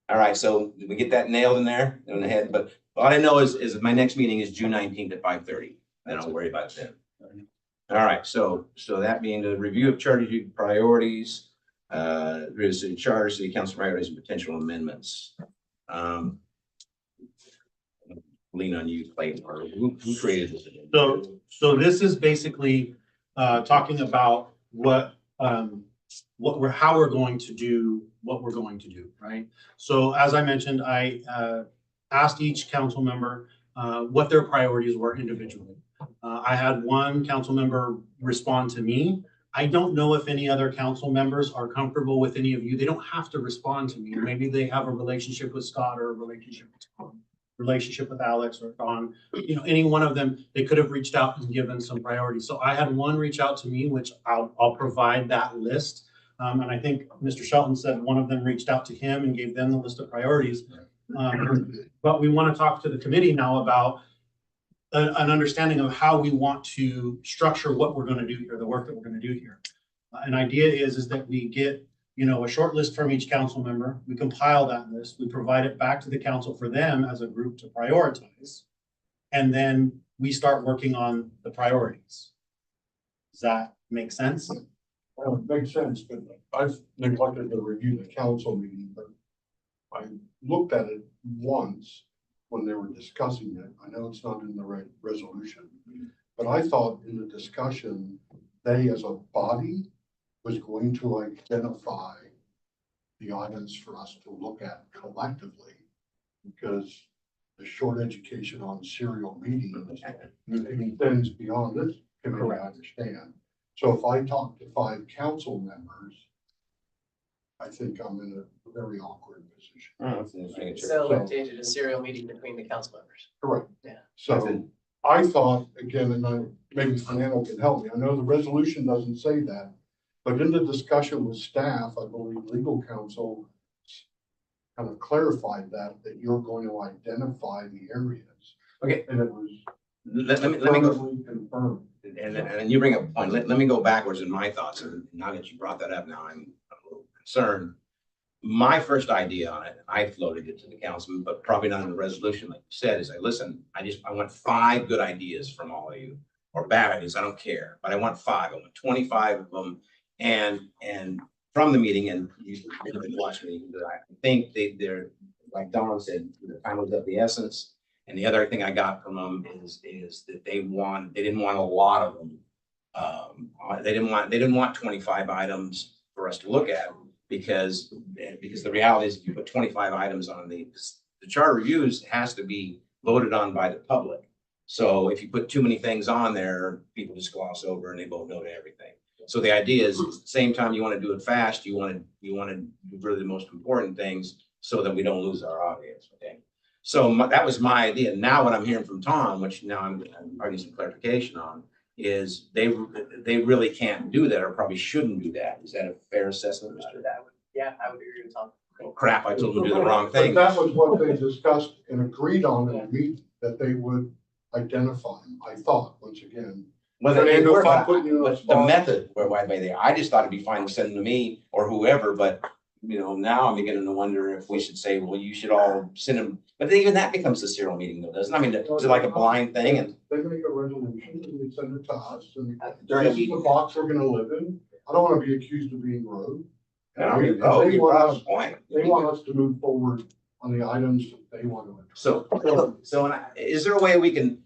All right, so did we get that nailed in there, in the head? But all I know is my next meeting is June 19th at 5:30. Then I'll worry about it then. All right, so that being the review of charter priorities, city charter, city council priorities and potential amendments. Lean on you, Clayton, or who created this? So this is basically talking about how we're going to do what we're going to do, right? So as I mentioned, I asked each council member what their priorities were individually. I had one council member respond to me. I don't know if any other council members are comfortable with any of you. They don't have to respond to me. Maybe they have a relationship with Scott or a relationship with Tom, relationship with Alex or Don. You know, any one of them, they could have reached out and given some priorities. So I had one reach out to me, which I'll provide that list. And I think Mr. Shelton said one of them reached out to him and gave them the list of priorities. But we want to talk to the committee now about an understanding of how we want to structure what we're going to do here, the work that we're going to do here. An idea is that we get, you know, a short list from each council member. We compile that list. We provide it back to the council for them as a group to prioritize. And then we start working on the priorities. Does that make sense? Well, it makes sense, but I've neglected to review the council meeting, but I looked at it once when they were discussing it. I know it's not in the resolution, but I thought in the discussion, they as a body was going to identify the items for us to look at collectively, because the short education on serial meetings extends beyond this committee, I understand. So if I talk to 5 council members, I think I'm in a very awkward position. So dictated a serial meeting between the council members. Correct. Yeah. So I thought, again, and maybe Fernando can help me, I know the resolution doesn't say that, but in the discussion with staff, I believe legal counsel kind of clarified that you're going to identify the areas. Okay. And it was Let me go. confirmed. And then you bring up a point. Let me go backwards in my thoughts. And now that you brought that up, now I'm a little concerned. My first idea on it, I floated it to the councilman, but probably not in the resolution, like you said, is listen, I want 5 good ideas from all of you, or bad ideas, I don't care, but I want 5. I want 25 of them. And from the meeting, and you've been watching me, I think they're, like Don said, the time was of the essence. And the other thing I got from them is that they didn't want a lot of them. They didn't want 25 items for us to look at, because the reality is if you put 25 items on the charter reviews has to be voted on by the public. So if you put too many things on there, people just gloss over and they vote no to everything. So the idea is at the same time you want to do it fast, you want to do really the most important things so that we don't lose our audience. Okay. So that was my idea. Now what I'm hearing from Tom, which now I'm getting some clarification on, is they really can't do that, or probably shouldn't do that. Is that a fair assessment, Mr.? Yeah, I would agree with Tom. Oh, crap, I told them to do the wrong But thing. that was what they discussed and agreed on in the meeting, that they would identify them, I thought, once again. Well, Fernando, if I put you on the the spot. method why they, I just thought it'd be fine to send them to me or whoever, but you know, now I'm beginning to wonder if we should say, well, you should all send them. But then even that becomes a serial meeting though, doesn't it? I mean, is it like a blind thing? And They make a resolution and they send it to us, and during a this is the meeting. box we're gonna live in. I don't wanna be accused of being rogue. I And mean, oh, they you want brought us, up a point. they want us to move forward on the items that they want to address. So is there a way we can,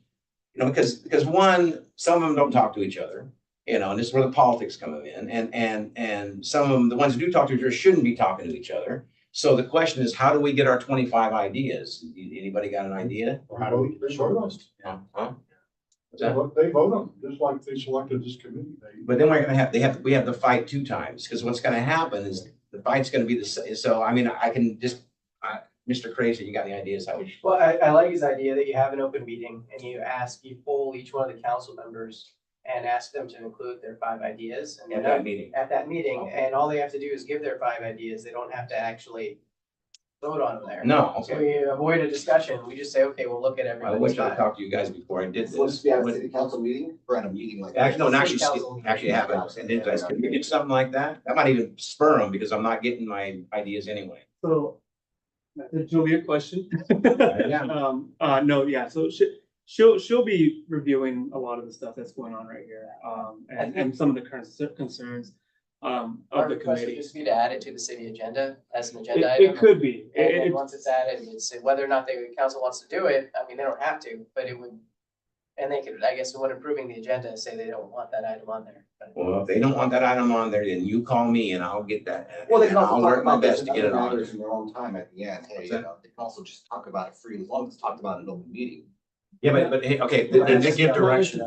you know, because one, some of them don't talk to each other, you know, and this is where the politics come in, and some of them, the ones who do talk to each other, shouldn't be talking to each other. So the question is, how do we get our 25 ideas? Anybody got an idea? Or how do we? They vote on it. Yeah, huh? They vote on it, just like they selected this committee. But then we're gonna have, we have the fight 2 times, because what's gonna happen is the fight's gonna be the same. So I mean, I can just, Mr. Crazy, you got any ideas how we? Well, I like his idea that you have an open meeting and you poll each one of the council members and ask them to include their 5 ideas. And At that meeting. At that meeting, and all they have to do is give their 5 ideas. They don't have to actually vote on them there. No, So okay. we avoid a discussion. We just say, okay, we'll look at I everybody's wish I 5. talked to you guys before I did this. Will this be at a city council meeting or at a meeting like? Actually, no, that? actually have it. And then guys, can we get something like that? That might even spur them, because I'm not getting my ideas anyway. So, that's a Julia question. Yeah. No, yeah, so she'll be reviewing a lot of the stuff that's going on right here, and some of the current concerns, Our of the request would committee. just be to add it to the city agenda as an agenda It item. could be, And then once it's added, it's whether or not the council wants to do it, I mean, they don't have to, but it would. And they could, I guess, when approving the agenda, say they don't want that item on there. But Well, if they don't want that item on there, then you call me and I'll get that. Well, they can and also I'll talk work my about this best in to get it other on matters there. in their own time at the end. Hey, What's you that? know, they can also just talk about it freely, as long as it's talked about in an open meeting. Yeah, but hey, okay, They give direction.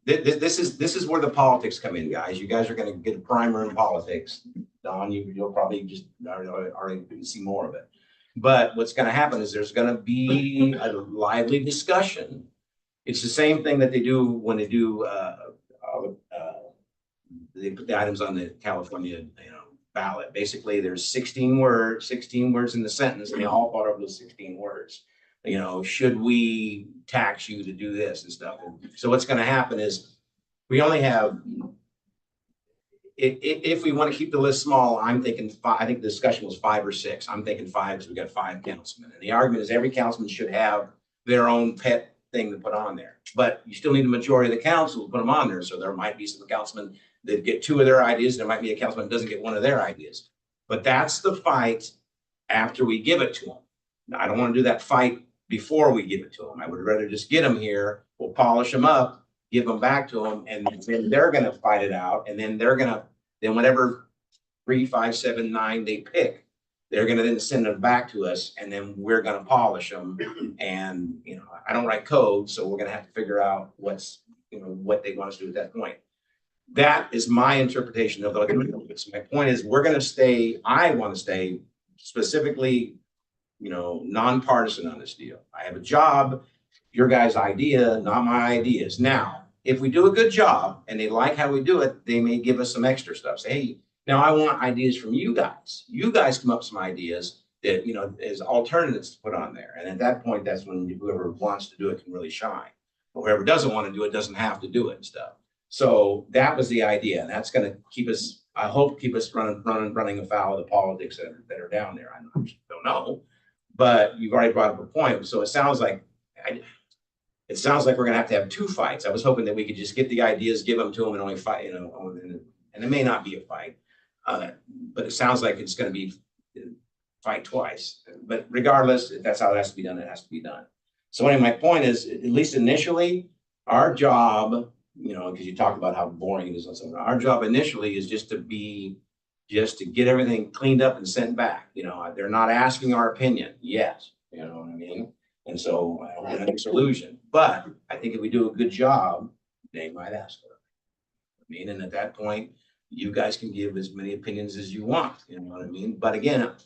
this is where the politics come in, guys. You guys are gonna get a primer in politics. Don, you'll probably just already see more of it. But what's gonna happen is there's gonna be a lively discussion. It's the same thing that they do when they do, they put the items on the California, ballot. Basically, there's 16 words in the sentence, and they all fought over those 16 words. Should we tax you to do this and stuff? And so what's going to happen is we only have, if we want to keep the list small, I'm thinking five. I think the discussion was 5 or 6. I'm thinking 5 because we got 5 councilmen. And the argument is every councilman should have their own pet thing to put on there. But you still need a majority of the council to put them on there. So there might be some councilmen that get 2 of their ideas. There might be a councilman that doesn't get 1 of their ideas. But that's the fight after we give it to them. Now, I don't want to do that fight before we give it to them. I would rather just get them here. We'll polish them up, give them back to them, and then they're going to fight it out. And then then whatever 3, 5, 7, 9 they pick, they're going to then send them back to us, and then we're going to polish them. And, I don't write code, so we're going to have to figure out what they want us to do at that point. That is my interpretation of the, my point is I want to stay specifically, nonpartisan on this deal. I have a job, your guys' idea, not my ideas. Now, if we do a good job and they like how we do it, they may give us some extra stuff. Say, hey, now I want ideas from you guys. You guys come up with some ideas that, as alternatives to put on there. And at that point, that's when whoever wants to do it can really shine. But whoever doesn't want to do it doesn't have to do it and stuff. So that was the idea. And that's going to keep us, I hope, running afoul of the politics that are down there. I don't know, but you've already brought up a point. So it sounds like we're going to have 2 fights. I was hoping that we could just get the ideas, give them to them, and only fight, and it may not be a fight, but it sounds like it's going to be fight twice. But regardless, if that's how it has to be done, it has to be done. So anyway, my point is, at least initially, our job, because you talked about how boring it is on something. Our job initially is just to get everything cleaned up and sent back. They're not asking our opinion yet. You know what I mean? And so I don't want to disillusion. But I think if we do a good job, they might ask for it. And at that point, you guys can give as many opinions as you want. You know what I mean? But again, at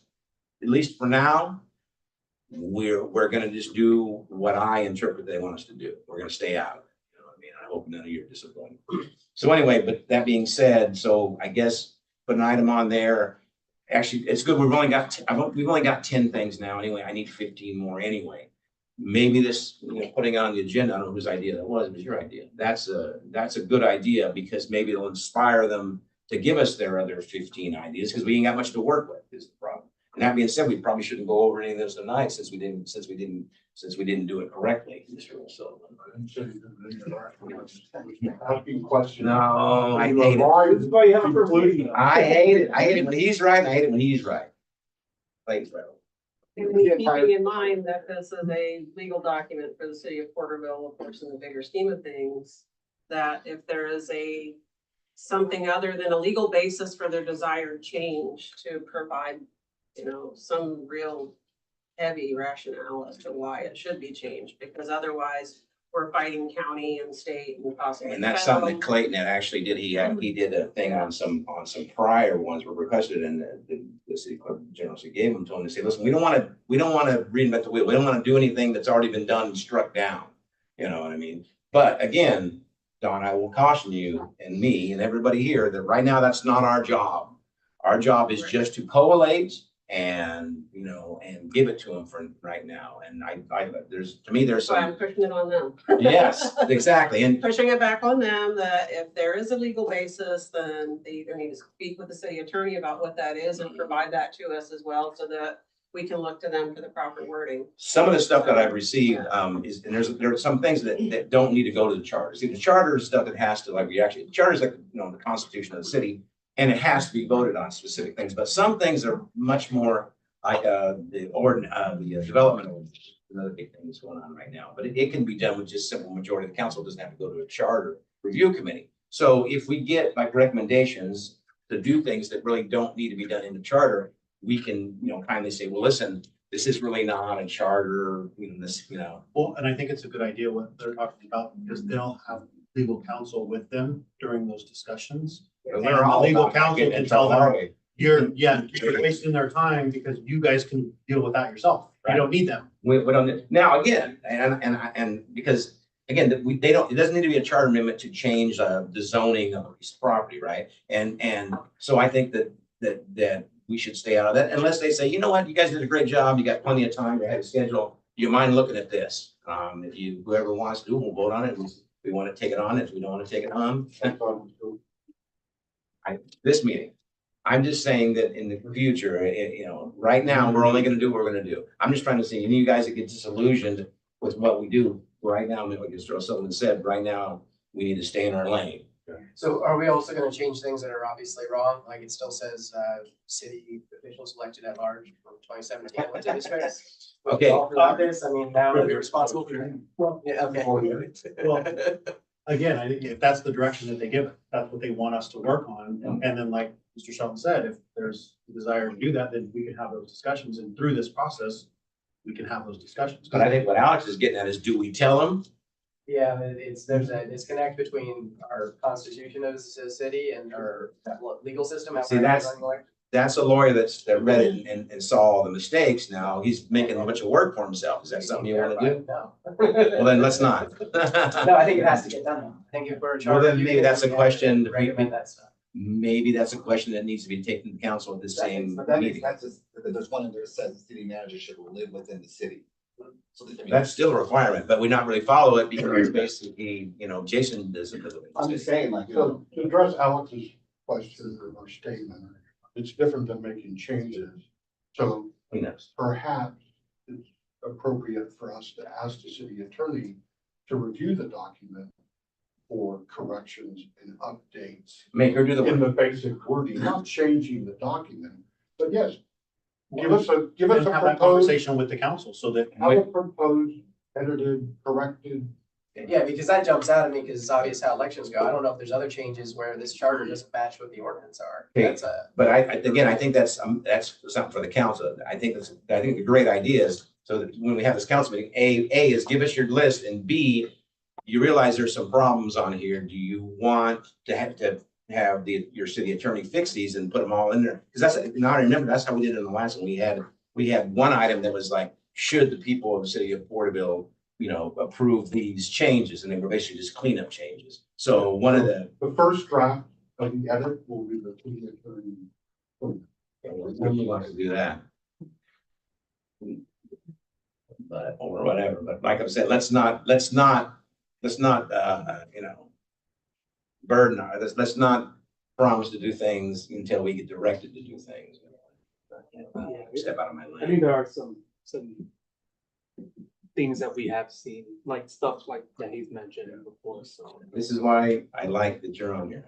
least for now, we're going to just do what I interpret they want us to do. We're going to stay out of it. I hope none of you are disappointed. So anyway, but that being said, so I guess put an item on there. Actually, it's good. We've only got 10 things now. Anyway, I need 15 more anyway. Maybe this, putting it on the agenda, I don't know whose idea that was. It was your idea. That's a good idea because maybe it'll inspire them to give us their other 15 ideas because we ain't got much to work with is the problem. And that being said, we probably shouldn't go over any of those tonight since we didn't do it correctly. Mr. Sullivan. Asking questions. No, I hate it. This is why you have a I hate it. I hate it when he's right. And I hate it when he's right. Thanks, right. And keeping in mind that this is a legal document for the city of Porterville, of course, in the bigger scheme of things, that if there is something other than a legal basis for their desired change to provide, some real heavy rationale as to why it should be changed, because otherwise we're fighting county and state and possibly. And that's something that Clayton had actually did. He did a thing on some prior ones were requested, and the city clerk generously gave them to him to say, listen, we don't want to reinvent the wheel. We don't want to do anything that's already been done and struck down. You know what I mean? But again, Don, I will caution you and me and everybody here that right now that's not our job. Our job is just to collate and give it to them for right now. And there's So I'm pushing it on them. yes, exactly. And pushing it back on them that if there is a legal basis, then they either need to speak with the city attorney about what that is and provide that to us as well so that we can look to them for the proper wording. some of the stuff that I've received there are some things that don't need to go to the charter. See, the charter is stuff that has to the charter is like the Constitution of the city, and it has to be voted on specific things. But some things are much more like the development ordinance. Another big thing that's going on right now, but it can be done with just simple majority of the council. It doesn't have to go to a charter review committee. So if we get like recommendations to do things that really don't need to be done in the charter, we can kindly say, well, listen, this is really not a charter, Well, and I think it's a good idea what they're talking about because they'll have legal counsel with them during those discussions. We're And the all legal about not counsel getting can in tell trouble, are them, we? you're wasting their time because you guys can deal with that yourself. You Right. don't need them. We don't, now again, and because, again, they don't, it doesn't need to be a charter amendment to change the zoning of a piece of property, right? And so I think that we should stay out of that unless they say, you know what, you guys did a great job, you got plenty of time to have a schedule. Do you mind looking at this? If you, whoever wants to, we'll vote on it. If we want to take it on, if we don't want to take it on, this meeting. I'm just saying that in the future, right now, we're only gonna do what we're gonna do. I'm just trying to say, any of you guys that get disillusioned with what we do right now, maybe like Mr. O'Sullivan said, right now, we need to stay in our lane. So are we also gonna change things that are obviously wrong? Like it still says, city officials elected at large from 2017. What did this say? Okay. About this, I mean, now we're responsible for. Well, Yeah, okay. well, again, I think if that's the direction that they give it, that's what they want us to work on. And then like Mr. Shelton said, if there's a desire to do that, then we can have those discussions. And through this process, we can have those discussions. But I think what Alex is getting at is, do we tell them? Yeah, but there's a disconnect between our constitution as a city and our legal system. how See, we're that's- running like- That's a lawyer that read it and saw all the mistakes. Now he's making a bunch of work for himself. Is that something you want to do? No. Well, then let's not. No, I think it has to get done. I think if we're a Well, charter. then maybe that's a we have to question that Recommend that stuff. Maybe that's a question that needs to be taken to council at the same But that is, meeting. that's just, there's one in there that says the city manager should live within the city. So that- I mean, That's still a requirement, but we not really follow it because basically, Jason doesn't. I'm just saying, like, So to address Alex's question or statement, it's different than making changes. So He knows. perhaps it's appropriate for us to ask the city attorney to review the document for corrections and updates Make her do the in work. the basic wording, not changing the document, but yes, give us a And have that proposed, conversation with the council so that have a proposed, edited, corrected. Yeah, because that jumps out at me because it's obvious how elections go. I don't know if there's other changes where this charter doesn't match what the ordinance are. Okay. That's a. But again, I think that's something for the council. I think a great idea is, so that when we have this council meeting, A is give us your list, and B, you realize there's some problems on here. Do you want to have your city attorney fix these and put them all in there? Because now I remember, that's how we did it in the last one. We had one item that was like, should the people of the city of Porterville, approve these changes? And they were basically just cleanup changes. So one of the, The first draft of the edit will be the city attorney. we want to do that. But, or whatever, but like I said, let's not, burden let's not promise to do things until we get directed to do things. Step out of my I lane. think there are some things that we have seen, like stuff like that he's mentioned before, so. This is why I like that you're on here.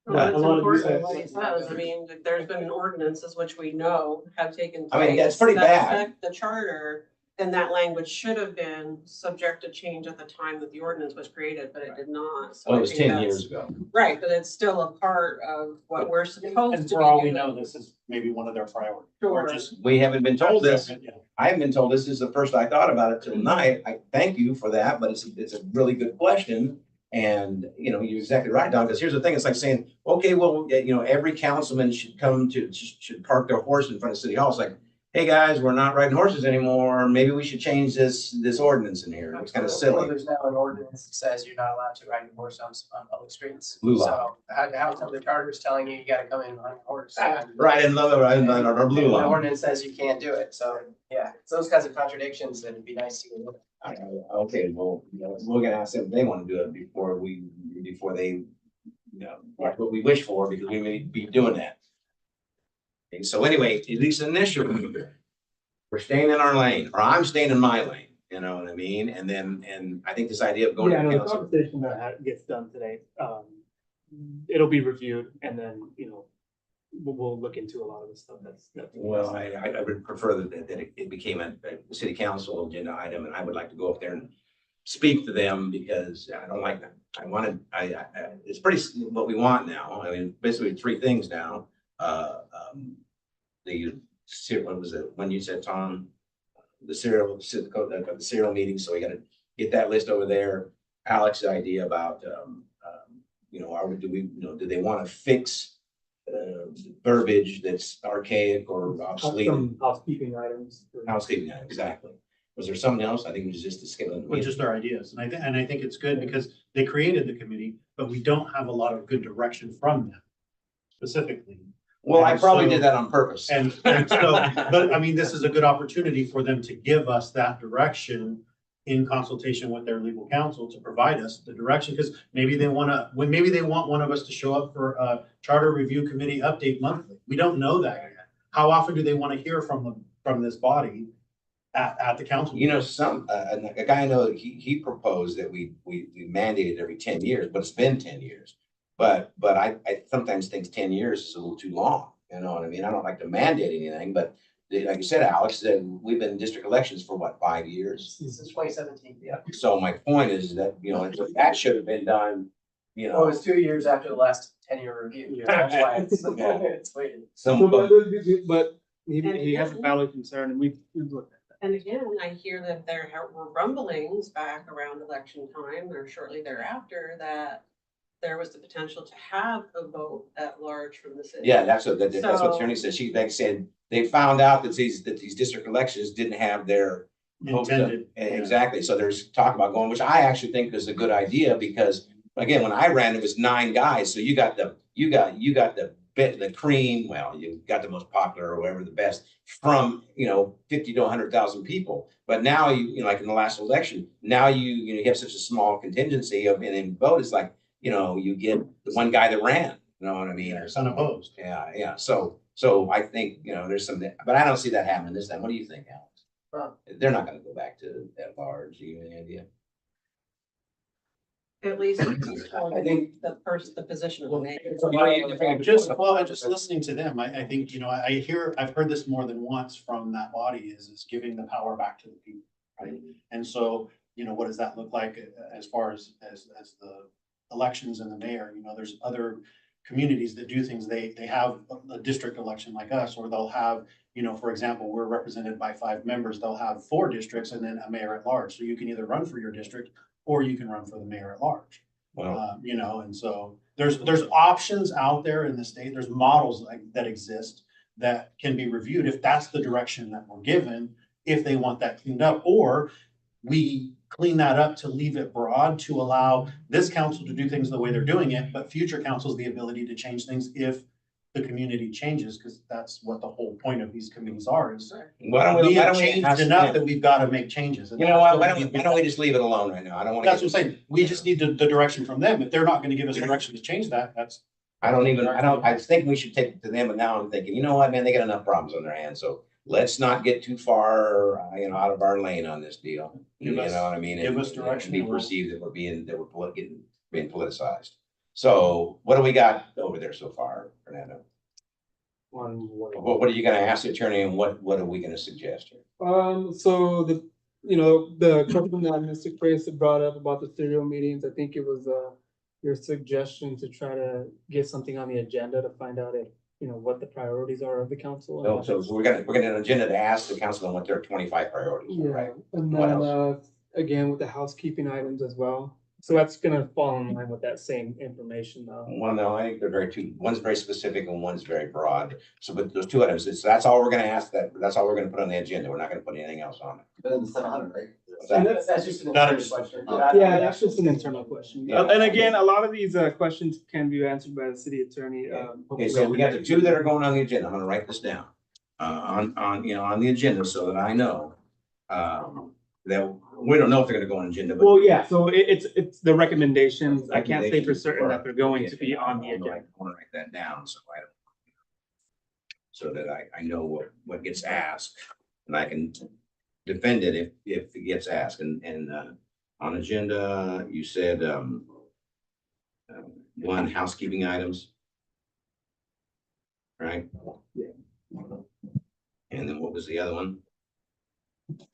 Well, it's A lot of these important guys- what he says. I mean, there's been ordinances which we know have taken I mean, that's place pretty that bad. affect the charter. And that language should have been subject to change at the time that the ordinance was created, but it did not. So Well, I it was think 10 that's- years ago. Right, but it's still a part of what we're supposed And to for all be we know, doing. this is maybe one of their priorities. Sure. Or just. We haven't been told this. Yeah. I haven't been told this. This is the first I thought about it tonight. I thank you for that, but it's a really good question. And, you're exactly right, Don, because here's the thing. It's like saying, okay, well, every councilman should should park their horse in front of City Hall. It's like, hey, guys, we're not riding horses anymore. Maybe we should change this ordinance in here. It's kind of Well, silly. there's now an ordinance that says you're not allowed to ride your horse on public streets. Blue line. So how come the charter is telling you gotta come in on a horse? Right, and our blue The line. ordinance says you can't do it. So, yeah, it's those kinds of contradictions that it'd be nice to look. Okay, well, we're gonna ask them if they want to do it before they, like what we wish for, because we may be doing that. Okay, so anyway, at least initially, we're staying in our lane, or I'm staying in my lane, you know what I mean? And I think this idea of going Yeah, to no, the council. conversation that gets done today, it'll be reviewed and then, we'll look into a lot of the stuff that's. Well, I would prefer that it became a city council agenda item, and I would like to go up there and speak to them, because I don't like that. It's pretty what we want now. I mean, basically three things now. What was it, when you said, Tom, the serial meeting, so we gotta get that list over there. Alex's idea about, you know, do they want to fix verbiage that's archaic or obsolete? Some housekeeping items. Housekeeping, yeah, exactly. Was there something else? I think it was just the scale. Well, just our ideas. And I think it's good because they created the committee, but we don't have a lot of good direction from them specifically. Well, I And probably so- did that on purpose. And so, but I mean, this is a good opportunity for them to give us that direction in consultation with their legal counsel to provide us the direction, because maybe they maybe they want one of us to show up for a charter review committee update monthly. We don't know that yet. How often do they want to hear from this body at the council? You know, a guy I know, he proposed that we mandated every 10 years, but it's been 10 years. But I sometimes think 10 years is a little too long. You know what I mean? I don't like to mandate anything, but like you said, Alex, that we've been in district elections for what, 5 years? Since 2017, yeah. So my point is that, you know, that should have been done, you Well, it know. was 2 years after the last 10-year review. Yeah. That's why it's, Yeah. it's waiting. So, Some, but he has a valid concern, and we've looked at that. And again, I hear that there were rumblings back around election time or shortly thereafter that there was the potential to have a vote at large from the city. yeah, that's what So- Tierney said. She like said, they found out that these district elections didn't have their hopes up. Intended. Exactly. So there's talk about going, which I actually think is a good idea because again, when I ran, it was 9 guys. So you got the cream. Well, you got the most popular or whatever, the best from, you know, 50 to 100,000 people. But now you know, like in the last election, now you have such a small contingency of, and then vote is like, you know, you get the one guy that ran, you know what I mean? Or It's something. unopposed. Yeah. So I think, you know, there's some, but I don't see that happening this time. What do you think, Alex? Well- They're not gonna go back to at large. Do you have any idea? At least I think- the position of the mayor. Just listening to them, I think, you know, I've heard this more than once from that body is giving the power back to the people, right? And so, you know, what does that look like as far as the elections and the mayor? You know, there's other communities that do things, they have a district election like us, or they'll have, you know, for example, we're represented by 5 members, they'll have 4 districts and then a mayor at large. So you can either run for your district or you can run for the mayor at large. Well, You know, and so there's options out there in the state. There's models that exist that can be reviewed if that's the direction that we're given, if they want that cleaned up, or we clean that up to leave it broad to allow this council to do things the way they're doing it, but future councils the ability to change things if the community changes, because that's what the whole point of these committees are, is why don't we have ask changed them? enough that we've got to make changes. And You know what? that's Why don't we just leave it alone right now? I don't want to. That's what I'm saying. We just need the direction from them. If they're not going to give us direction to change that, that's. I think we should take it to them, but now I'm thinking, you know what, man, they got enough problems on their hands, so let's not get too far, you know, out of our lane on this deal. You Give us- know what I mean? give And- us direction and Be and we'll- perceived that we're being politicized. So what do we got over there so far, Fernando? What are you gonna ask the attorney and what are we gonna suggest here? So the question that Mr. Chris had brought up about the serial meetings, I think it was, your suggestion to try to get something on the agenda to find out if, you know, what the priorities are of the council. So we're gonna an agenda to ask the council on what their 25 priorities are, Yeah, right? and What then, again, with the housekeeping items as well. So that's gonna fall in line with that same information though. Well, no, I think they're one's very specific and one's very broad. So, but those 2 items, that's all we're gonna ask, that's all we're gonna put on the agenda. We're not gonna put anything else on it. But then the 700, right? What's that? That's just an That internal is- question. Yeah, that's just an internal question. Yeah. And again, a lot of these questions can be answered by the city attorney. Okay, so we got the 2 that are going on the agenda. I'm gonna write this down. On the agenda so that I know. That we don't know if they're gonna go on agenda, but. Well, yeah, so it's the recommendations. I can't say for certain that they're going to be on the I agenda. wanna write that down so I don't. So that I know what gets asked and I can defend it if it gets asked. And on agenda, you said 1 housekeeping items. Right? Yeah. And then what was the other one?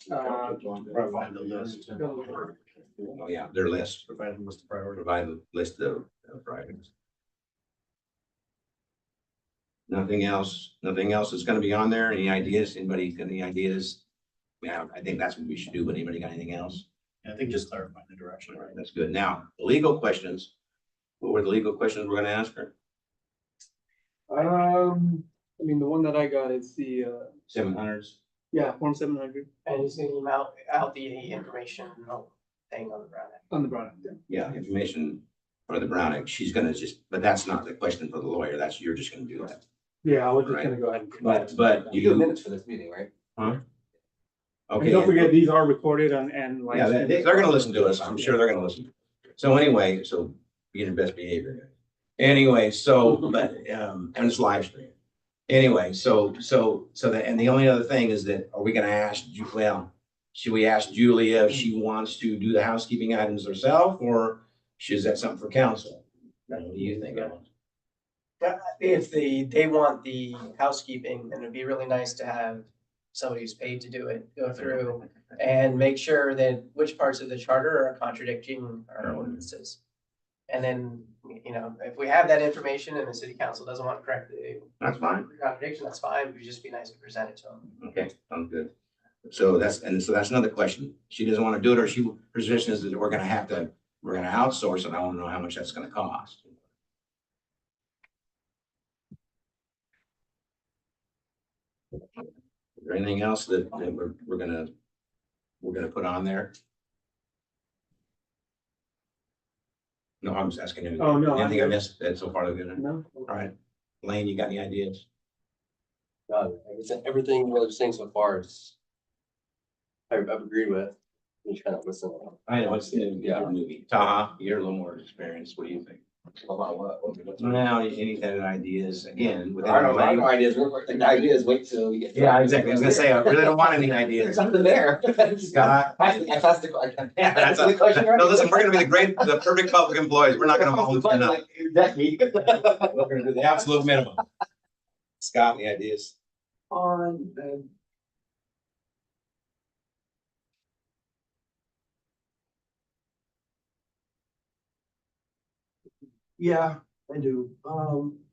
Provide the list. Oh, yeah, their list. Provide the list of priorities. Provide a list of items. Nothing else is gonna be on there. Any ideas? Anybody got any ideas? Yeah, I think that's what we should do, but anybody got anything else? I think just clarifying the direction, right? That's good. Now, the legal questions, what were the legal questions we're gonna ask her? I mean, the one that I got is the, 700s? yeah, Form 700 And he's gonna email out the information thing on the ground. on the product. Yeah. Yeah, information for the Brown Act. She's gonna just, but that's not the question for the lawyer. That's, you're just gonna do that. Yeah, I was just Right. gonna go ahead and. But You do you, minutes for this meeting, right? And okay. don't forget, these are recorded and like. Yeah, they're gonna listen to us. I'm sure they're gonna listen. So anyway, so be in your best behavior. Anyway, so, but, and it's live stream. Anyway, so that, and the only other thing is that, are we gonna ask, well, should we ask Julia if she wants to do the housekeeping items herself, or is that something for council? What do you think, Ellen? If they want the housekeeping, then it'd be really nice to have somebody who's paid to do it, go through and make sure that which parts of the charter are contradicting our ordinances. And then, you know, if we have that information and the city council doesn't want to correct the That's fine. contradiction, that's fine. It would just be nice to present it to them. Okay, sounds good. So that's another question. She doesn't want to do it, or her position is that we're gonna outsource, and I want to know how much that's gonna cost. Is there anything else that we're gonna put on there? No, I'm just asking you. Oh, no, I'm Anything I good. missed that so far good? No? All right. Lane, you got any ideas? Everything you guys are saying so far is, I've agreed with. You just kind of listen. I know, it's a good movie. Taha, you're a little more experienced. What do you think? About what? Well, any kind of ideas, again, within I the don't know, language. ideas, the ideas, wait till we get. Yeah, exactly. I was gonna say, I really don't want any ideas. There's something there. Scott? I passed the question. Yeah, that's The question, right? No, listen, we're gonna be the perfect public employees. We're not gonna volunteer enough. Exactly. We're gonna do the absolute minimum. Scott, any ideas? On, yeah, I do.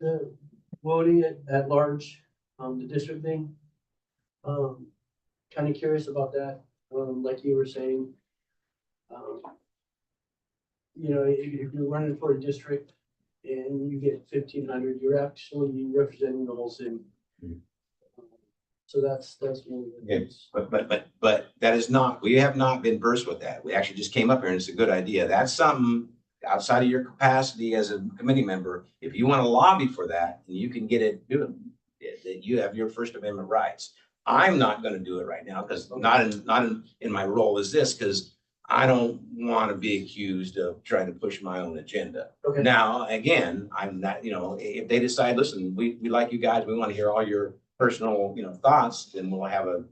The voting at large, the district thing. Kind of curious about that, like you were saying. You know, if you're running for a district and you get 1,500, you're actually representing the whole city. Mhm. So that's one of the Yeah. things. But that is not, we have not been versed with that. We actually just came up here and it's a good idea. That's something outside of your capacity as a committee member. If you want to lobby for that, you can get it, do it, that you have your First Amendment rights. I'm not gonna do it right now because not in my role as this, because I don't want to be accused of trying to push my own agenda. Okay. Now, again, I'm not, you know, if they decide, listen, we like you guys, we want to hear all your personal, you know, thoughts, then we'll have a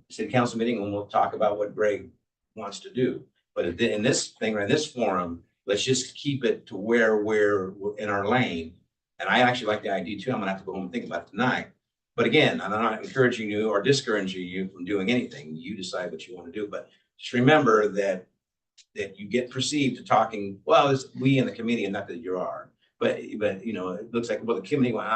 city council meeting and we'll talk about what Greg wants to do. But in this thing, or in this forum, let's just keep it to where we're in our lane. And I actually like the idea too. I'm gonna have to go home and think about it tonight. But again, I'm not encouraging you or discouraging you from doing anything. You decide what you want to do, but just remember that you get perceived to talking, well, it's we in the committee, and not that you are, but you know, it looks like, well, the committee went,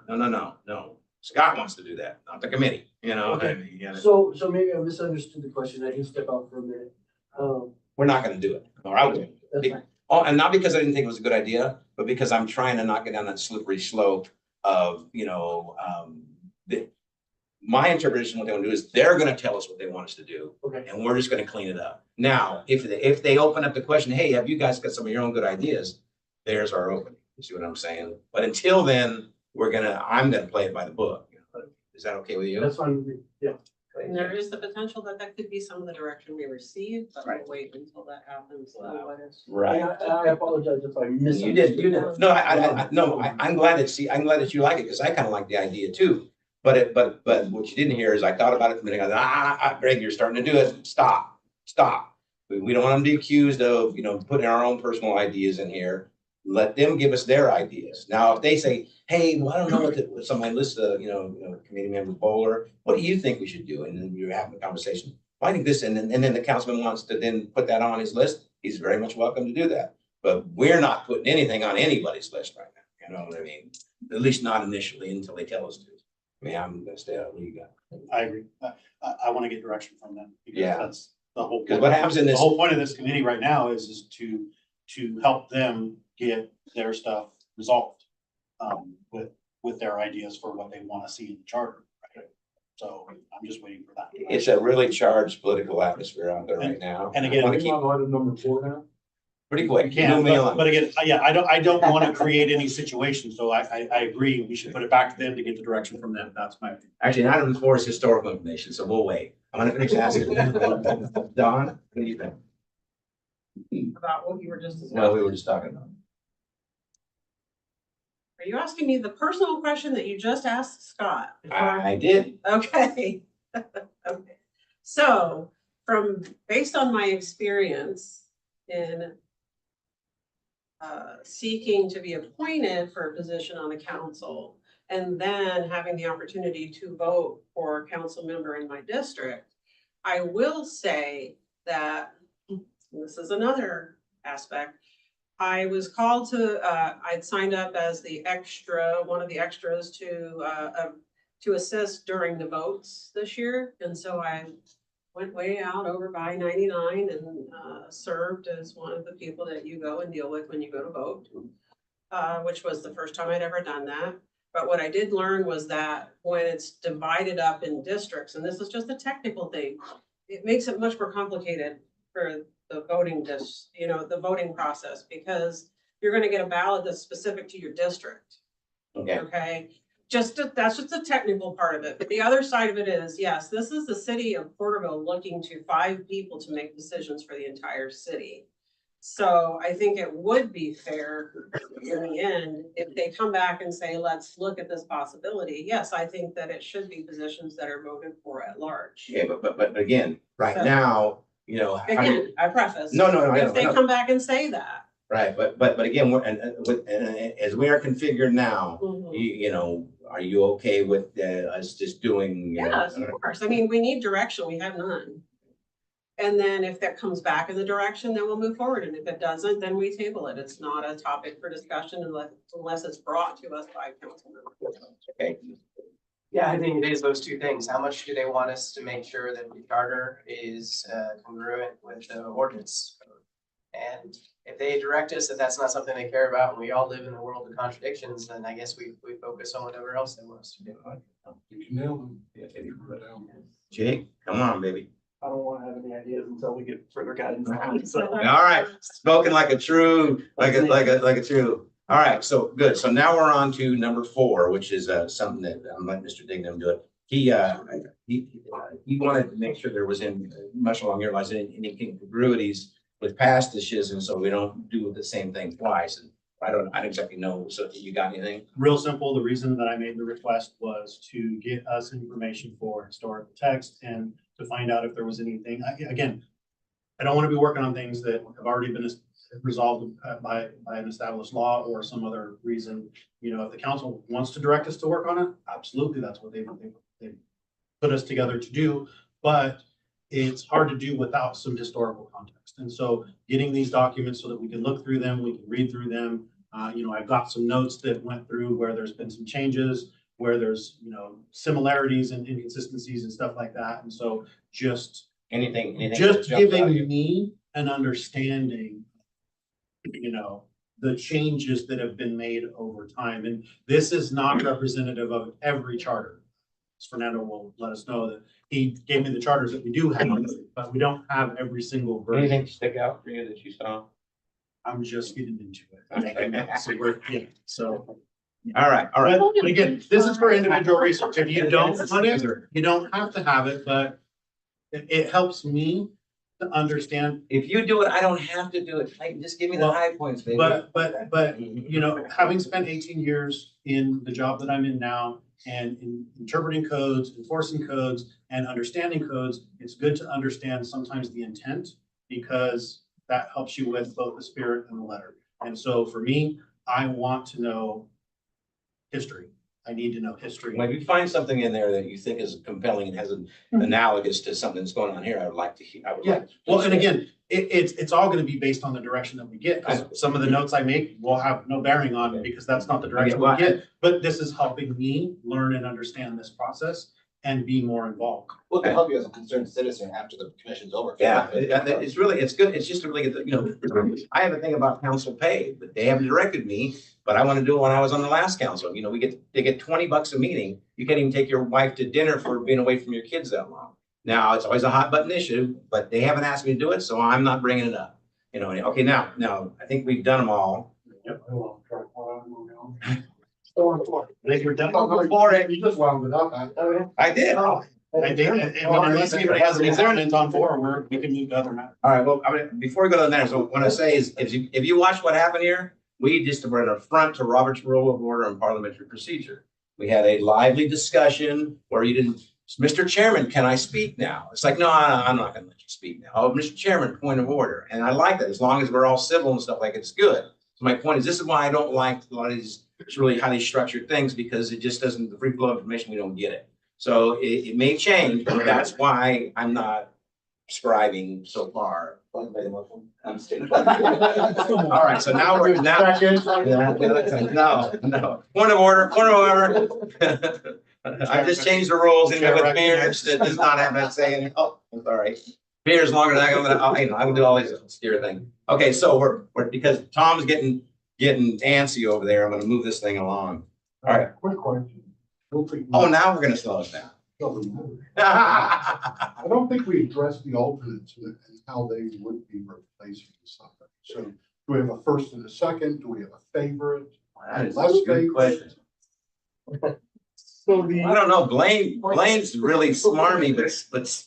no. Scott wants to do that, not the committee, you know. Okay. I mean, yeah, So maybe I misunderstood the question. I can step out for a minute. we're not gonna do it, or I would. That's fine. Oh, and not because I didn't think it was a good idea, but because I'm trying to not get down that slippery slope of, you know, my interpretation of what they want to do is they're gonna tell us what they want us to do, Okay. and we're just gonna clean it up. Now, if they open up the question, hey, have you guys got some of your own good ideas? There's our opening. You see what I'm saying? But until then, I'm gonna play it by the book. Is that okay with you? That's fine with me. Yeah. And there is the potential that could be some of the direction we receive, but we'll Right. wait until that happens. Wow. Otherwise- Right. I apologize if I You did. misunderstood. No, I'm glad that you like it, because I kind of like the idea too. But what you didn't hear is I thought about it from the beginning. Greg, you're starting to do it. Stop. We don't want them to be accused of, you know, putting our own personal ideas in here. Let them give us their ideas. Now, if they say, hey, well, I don't know what somebody lists, committee member Bowler, what do you think we should do? And then you're having a conversation. Well, I think this, and then the councilman wants to then put that on his list. He's very much welcome to do that. But we're not putting anything on anybody's list right now. You know what I mean? At least not initially until they tell us to. I mean, I'm gonna stay out. What do you got? I agree. I want to get direction from them. Because Yeah. That's The whole. Because what happens in The this, whole point of this committee right now is to help them get their stuff resolved. With their ideas for what they want to see in the charter, right? So I'm just waiting for that. it's a really charged political atmosphere out there right now. And again, I wanna Are keep you on item number 4 now? pretty quick. We can, Move me but along. again, yeah, I don't want to create any situation, so I agree, we should put it back to them to get the direction from them, that's my opinion. Actually, item 4 is historical information, so we'll wait. I'm gonna finish asking. Don, what do you think? About what you were just discussing. Well, we were just talking about. Are you asking me the personal question that you just asked Scott? I did. Okay. Okay. So based on my experience in seeking to be appointed for a position on the council and then having the opportunity to vote for a council member in my district, I will say that this is another aspect. I was called to, I'd signed up as one of the extras to assist during the votes this year. And so I went way out over by 99 and served as one of the people that you go and deal with when you go to vote, which was the first time I'd ever done that. But what I did learn was that when it's divided up in districts, and this is just a technical thing, it makes it much more complicated for the voting the voting process, because you're gonna get a ballot that's specific to your district. Okay. Okay, that's just the technical part of it, but the other side of it is, yes, this is the city of Porterville looking to 5 people to make decisions for the entire city. So I think it would be fair in the end, if they come back and say, let's look at this possibility. Yes, I think that it should be positions that are voted for at large. Yeah, but again, right So- now, Again, I preface. No, I If know, they I know. come back and say that. Right, but again, as we are configured now, Mhm. are you okay with us just doing? Yes, of course. I mean, we need direction. We have none. And then if that comes back in the direction, then we'll move forward. And if it doesn't, then we table it. It's not a topic for discussion unless it's brought to us by council members. Okay, Yeah, I think it is those two things. How much do they want us to make sure that the charter is congruent with the ordinance? And if they direct us that that's not something they care about, and we all live in a world of contradictions, then I guess we focus on whatever else they want us to do. You can nail them. Right down. Jake, come on, baby. I don't want to have any ideas until we get further guidance. So, All right, spoken like a true, like a true. All right, so good. So now we're on to number 4, which is something that I'm letting Mr. Dignam do it. He wanted to make sure there was much along your lines, any incongruities with past decisions, so we don't do the same thing twice. And I don't exactly know. So you got anything? Real simple, the reason that I made the request was to get us information for historical text and to find out if there was anything, again, I don't want to be working on things that have already been resolved by an established law or some other reason. If the council wants to direct us to work on it, absolutely, that's what they put us together to do, but it's hard to do without some historical context. And so getting these documents so that we can look through them, we can read through them. I've got some notes that went through where there's been some changes, where there's, similarities and inconsistencies and stuff like that. And so just Anything just that jumps out at giving you? me an understanding, the changes that have been made over time. And this is not representative of every charter. As Fernando will let us know that he gave me the charters that we do have, but we don't have every single version. Anything stick out for you that you saw? I'm just getting into it. So All right. But again, this is for individual research. If you don't want it, you don't have to have it, but it helps me to understand. If you do it, I don't have to do it. Like, just give me the Well, high points, baby. But having spent 18 years in the job that I'm in now and in interpreting codes, enforcing codes, and understanding codes, it's good to understand sometimes the intent, because that helps you with both the spirit and the letter. And so for me, I want to know history. I need to know history. When you find something in there that you think is compelling and has an analogous to something that's going on here, I would like to hear. Yeah, well, and again, it's all gonna be based on the direction that we get. 'Cause some of the notes I make will have no bearing on it because that's not the direction we get. But this is helping me learn and understand this process. and be more involved. Well, it can help you as a concerned citizen after the commission's over. Yeah, it's really, it's good. It's just a really good, you know, I have a thing about council pay, but they haven't directed me, but I want to do it when I was on the last council. You know, they get $20 a meeting. You can't even take your wife to dinner for being away from your kids that long. Now, it's always a hot button issue, but they haven't asked me to do it, so I'm not bringing it up. You know, okay, now, I think we've done them all. Yep. I will try to follow them on. I think we're done. Before it, You just wound it up. I did. All I think, and unless anybody has any comments on four, we can move to other matters. right, well, I mean, before we go to the matters, what I say is, if you watch what happened here, we just were an affront to Robert's Rule of Order and Parliamentary Procedure. We had a lively discussion where you didn't, Mr. Chairman, can I speak now? It's like, no, I'm not gonna let you speak now. Oh, Mr. Chairman, point of order. And I like that, as long as we're all civil and stuff, like, it's good. So my point is, this is why I don't like a lot of these really highly structured things, because it just doesn't, the free flow of information, we don't get it. So it may change, but that's why I'm not scribing so far. I'm staying. All right, so now we're now. No, point of order. I just changed the rules in there with beers. It does not have that saying. Oh, I'm sorry. Beer's longer than I'm gonna do all these steer thing. Okay, so we're because Tom's getting antsy over there. I'm gonna move this thing along. All right. Quick question. Oh, now we're gonna slow us down. I don't think we addressed the alternates and how they would be replacing something. So do we have a first and a second? Do we have a favorite? That is a good question. So I don't know. Blaine's really smarmy,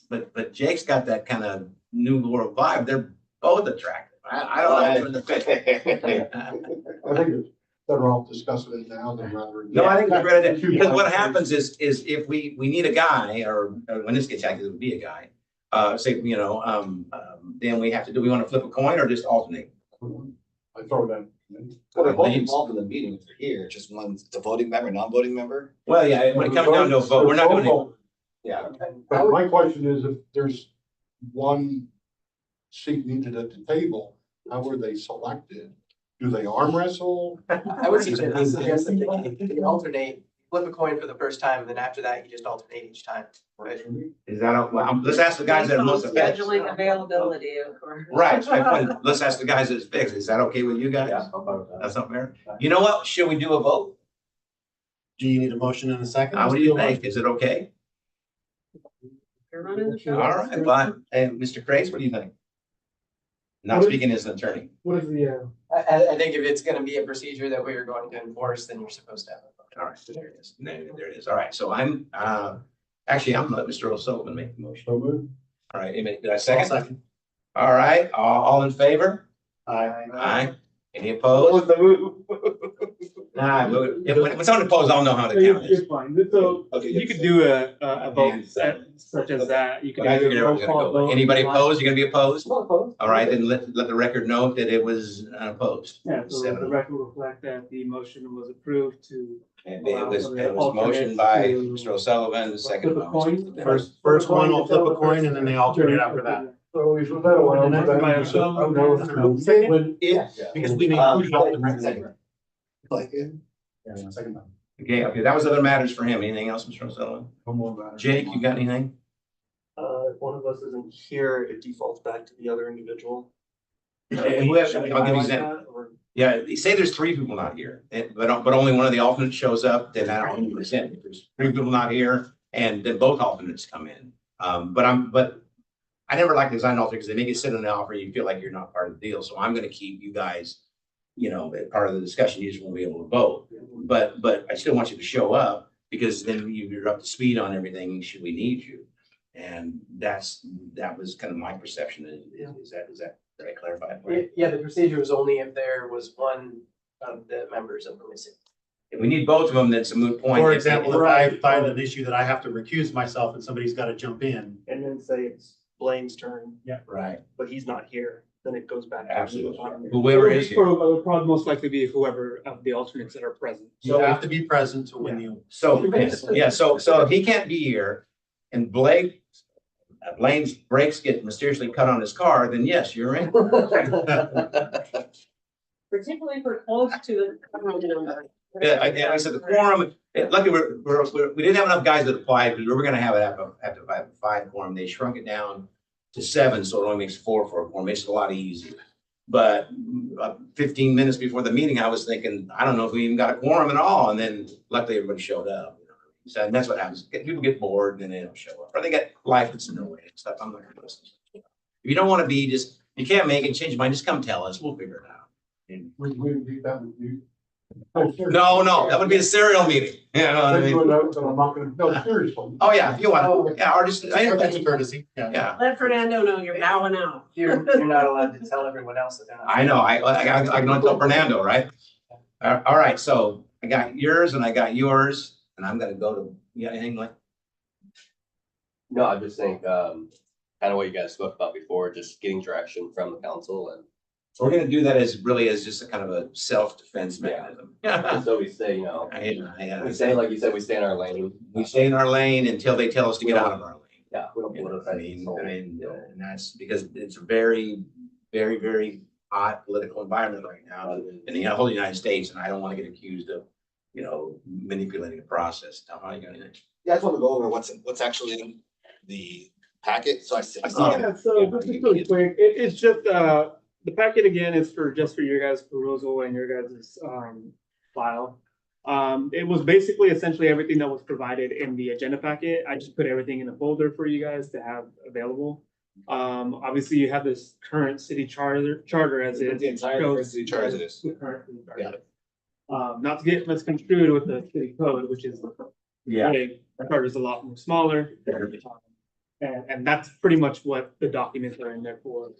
but Jake's got that kind of new world vibe. They're both attractive. I don't know. I think it's better off discussing it now than rather. No, I think it's a great idea, because what happens is if we need a guy, or when this gets active, it would be a guy, say, you know, then we have to we want to flip a coin or just alternate? I throw that. Well, they're both involved in the meeting if they're here, just one's the voting member, non-voting member. Well, yeah, when it comes down to a vote, we're not doing it. Yeah. But my question is, if there's one seat needed at the table, how are they selected? Do they arm wrestle? I would suggest that they alternate, flip a coin for the first time, and then after that, you just alternate each time. But Is that, well, let's ask the guys that are most effective. Scheduling availability, of course. Right, let's ask the guys that it's fixed. Is that okay with you guys? That's not fair. You know what? Should we do a vote? Do you need a motion in a second? What do you think? Is it okay? You're running the show. All right, but, and Mr. Craze, what do you think? Not speaking as an attorney. what is the, I think if it's gonna be a procedure that we're going to enforce, then you're supposed to have a vote. All right, there it is. There it is. All right, so I'm gonna let Mr. O'Sullivan make the motion. So moved. All right, did I I'll second? second. All right, all in favor? Aye. Aye. Any opposed? Nah, when someone opposed, I'll know how to count you're it. fine. So you could do a vote such as that. You could. I do a figured I was roll gonna call go. vote. Anybody opposed? You're gonna be opposed? Not opposed. All right, then let the record note that it was unopposed. Yeah, so the 7. record will reflect that the motion was approved to And it was motioned by Mr. O'Sullivan, second flip a by Mr. coin. First one will flip a coin and then they alternate after that. So we should know. And that's by O'Sullivan. When if, because we need. Second. Okay, that was other matters for him. Anything else, Mr. O'Sullivan? One more matter. Jake, you got anything? If one of us isn't here, it defaults back to the other individual. And I'll give you an example. Yeah, say there's 3 people not here, but only one of the alternates shows up, then that 100%. If there's 3 people not here, and then both alternates come in. But I never like design alternates because they make you sit on the offer, you feel like you're not part of the deal. So I'm gonna keep you guys, you know, part of the discussion. You just won't be able to vote. But I still want you to show up, because then you're up to speed on everything should we need you. And that was kind of my perception. Is that, did I clarify it right? Yeah, the procedure was only if there was one of the members of the missing. If we need both of them, then it's a moot point. For example, if I find an issue that I have to recuse myself and somebody's got to jump in. And then say it's Blaine's turn, Right, but he's not here, then it goes back. to absolutely. the- Whoever is here. It would probably most likely be whoever of the alternates that are present. You have to be present to win the. So, yeah, so if he can't be here and Blaine's brakes get mysteriously cut on his car, then yes, you're in. Particularly for close to the number. Yeah, I said the quorum, luckily we didn't have enough guys that applied, because we were gonna have a five quorum. They shrunk it down to 7, so it only makes 4 for a quorum, makes it a lot easier. But 15 minutes before the meeting, I was thinking, I don't know if we even got a quorum at all, and then luckily everybody showed up. So and that's what happens, people get bored and then they don't show up, or they get life that's in their way and stuff. I'm not gonna listen. If you don't wanna be, you can't make it, change your mind, just come tell us, we'll figure it out. We do that with you. No, that would be a serial meeting. You know what I Send you a mean? note, and I'm not gonna, no, seriously. Oh, yeah, if you want, yeah, or just, That's a courtesy, yeah. yeah, Let Fernando know you're bowing out. You're not allowed to tell everyone else that they're not. I know, I can tell Fernando, right? All right, so I got yours and I got yours, and I'm gonna go to, you got anything like? No, I just think, kind of what you guys spoke about before, just getting direction from the council and So we're gonna do that as really as just a kind of a self-defense mechanism. so we stay, you know, I we stay, like you said, we stay in our lane. we stay in our lane until they tell us to get out of our lane. Yeah, we don't You know, politicize. and that's because it's a very, very, very hot political environment right now in the whole United States, and I don't want to get accused of, manipulating the process. Tom, how you got anything? Yeah, I just want to go over what's actually in the packet, so I saw. Yeah, so this is really quick. It's just, the packet again is just for your guys' perusal and your guys' file. It was basically essentially everything that was provided in the agenda packet. I just put everything in a folder for you guys to have available. Obviously you have this current city charter as it The entire shows- city charter as it is. the current city charter. Got it. Not to get misconstrued with the city code, which is big, the charter is a lot more smaller. And that's pretty much what the documents are in there for.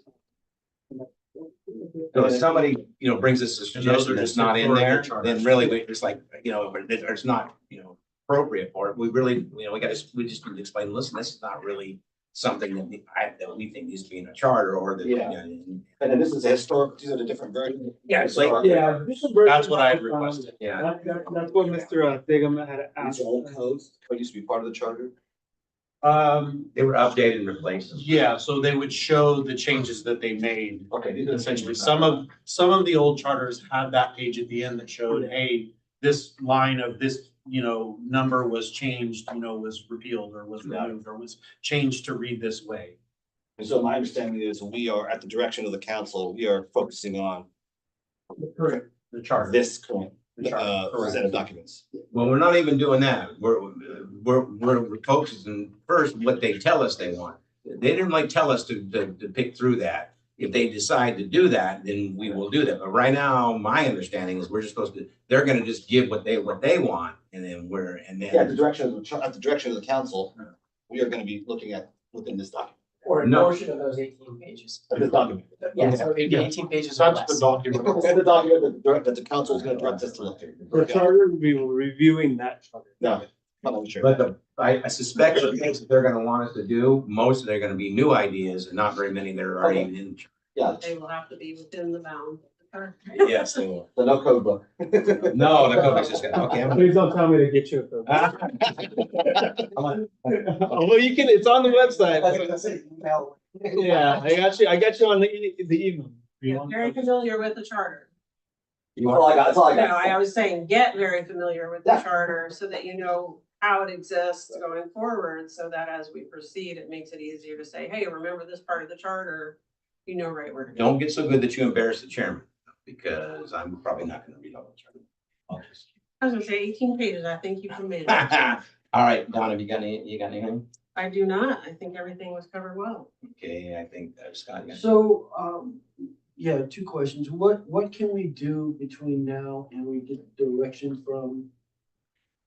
So if somebody, brings us a And those suggestion are that's just not in authority there, charters. then really it's like, it's not, appropriate for it. We really, we just need to explain, listen, this is not really something that we think needs to be in a charter or that. Yeah. And then this is a historic, these are the different versions. Yeah, it's like, Yeah. That's what I had requested. yeah. That's what Mr. Diggum had These asked. are old codes, what used to be part of the charter. They were updated and replaced. Yeah, so they would show the changes that they made. Okay, these are Essentially, some of the old charters had that page at the end that showed, hey, this line of this, number was changed, was repealed or was removed or was changed to read this way. And so my understanding is we are at the direction of the council, we are focusing on Correct. The charter. this current The charter, set of documents. Well, we're not even doing that. We're focusing first what they tell us they want. They didn't like tell us to pick through that. If they decide to do that, then we will do that. But right now, my understanding is we're just they're gonna just give what they want, and then Yeah, at the direction of the council, we are gonna be looking at within this document. Or a No. portion of those 18 pages. Of this document. Yeah, so it'd be 18 pages or That's the less. document. It's the document that the council is gonna direct us to look at. For charter, we will reviewing that charter. No, I'm not sure. But I suspect the things that they're gonna want us to do, most of they're gonna be new ideas and not very many that are already in. Yeah, They will have to be within the bounds of the current. Yes, they will. so no code book. No, the code's just gonna, okay. Please don't tell me to get you a code. Well, you can, it's on the website. Yeah, I got you on the email. Very familiar with the charter. You That's all I got, that's all I No, got. I was saying, get very familiar with the Yeah. charter so that you know how it exists going forward, so that as we proceed, it makes it easier to say, hey, remember this part of the charter, you know right where to go. Don't get so good that you embarrass the chairman, because I'm probably not gonna read all the charter. I'll just- I was gonna say 18 pages, I think you can manage. All right, Don, have you got anything? I do not, I think everything was covered well. Okay, I think Scott. you got- So, yeah, 2 questions. What can we do between now and we get direction from?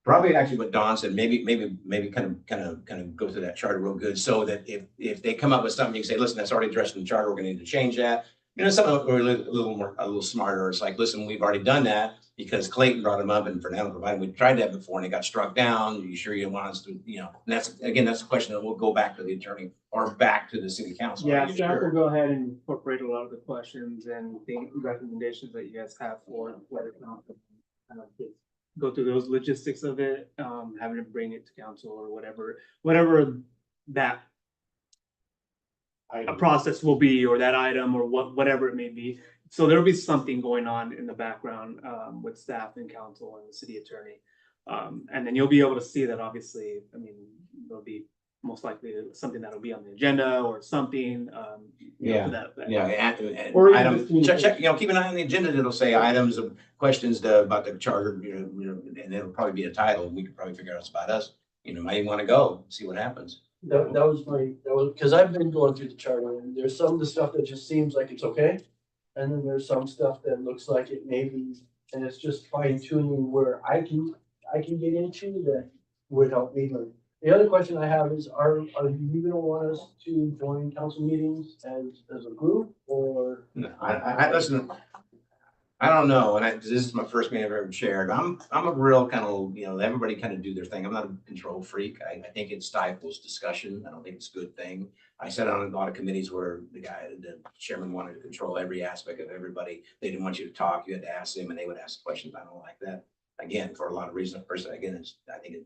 Probably actually what Don said, maybe kind of go through that charter real good, so that if they come up with something, you can say, listen, that's already addressed in the charter, we're gonna need to change that. Something we're a little smarter, it's like, listen, we've already done that, because Clayton brought them up and Fernando provided, we tried that before and it got struck down, are you sure you want us to, and that's the question that we'll go back to the attorney or back to the city council. Yeah, Are you staff will sure? go ahead and incorporate a lot of the questions and the recommendations that you guys have for whether or not kind of go through those logistics of it, having to bring it to council or whatever that a process will be, or that item, or whatever it may be. so there'll be something going on in the background, with staff and council and the city attorney. And then you'll be able to see that, obviously, I mean, there'll be most likely something that'll be on the agenda or something, you know, Yeah, to that effect. Yeah, and Or even item, just check, keep an eye on the agenda. It'll say items of questions about the charter, and it'll probably be a title. We could probably figure out it's about us. Might even want to go, see what happens. That was because I've been going through the charter, and there's some of the stuff that just seems like it's okay. And then there's some stuff that looks like it may be, and it's just fine tuning where I can get into that would help me learn. The other question I have is, are you gonna want us to join council meetings as a group, or? No, I listen. I don't know, and this is my first meeting I've ever chaired. I'm a real kind of, everybody kind of do their thing. I'm not a control freak. I think it stifles discussion. I don't think it's a good thing. I sat on a lot of committees where the chairman wanted to control every aspect of everybody. They didn't want you to talk. You had to ask them, and they would ask questions. I don't like that. Again, for a lot of reasons. First, again, I think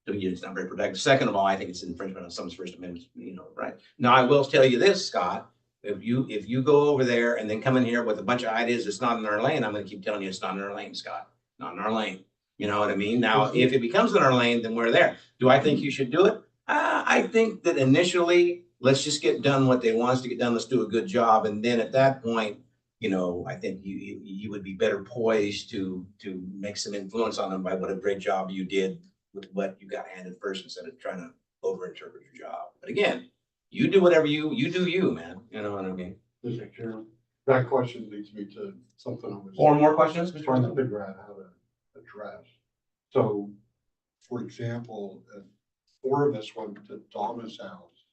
it's not very productive. Second of all, I think it's infringement on someone's First Amendment, right? Now, I will tell you this, Scott. If you go over there and then come in here with a bunch of ideas that's not in our lane, I'm gonna keep telling you it's not in our lane, Scott. Not in our lane. You know what I mean? Now, if it becomes in our lane, then we're there. Do I think you should do it? I think that initially, let's just get done what they want us to get done. Let's do a good job. And then at that point, I think you would be better poised to make some influence on them by what a great job you did with what you got handed first, instead of trying to overinterpret your job. But again, you do whatever you do, you, man. You know what I mean? Mr. Chairman, that question leads me to something I was. Four more questions, Mr. Trying to President? figure out how to address. So, for example, if 4 of us went to Donna's house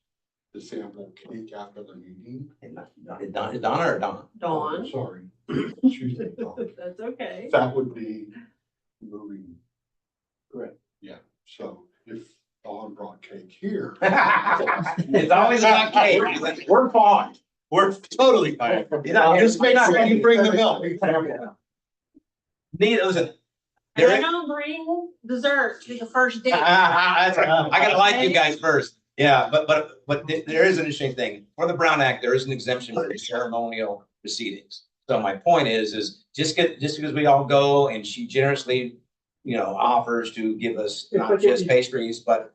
to sample cake after the meeting. Donna or Don? Dawn. Sorry, excuse me, Dawn. That's okay. That would be moving. Correct. Yeah, so if Dawn brought cake here. It's always about cake. We're fine. We're totally fine. Just make sure you bring the milk. Listen. And I don't bring dessert to the first date. That's right. I gotta like you guys first. Yeah, but there is an interesting thing. For the Brown Act, there is an exemption for ceremonial proceedings. So my point is just because we all go and she generously, offers to give us not just pastries, but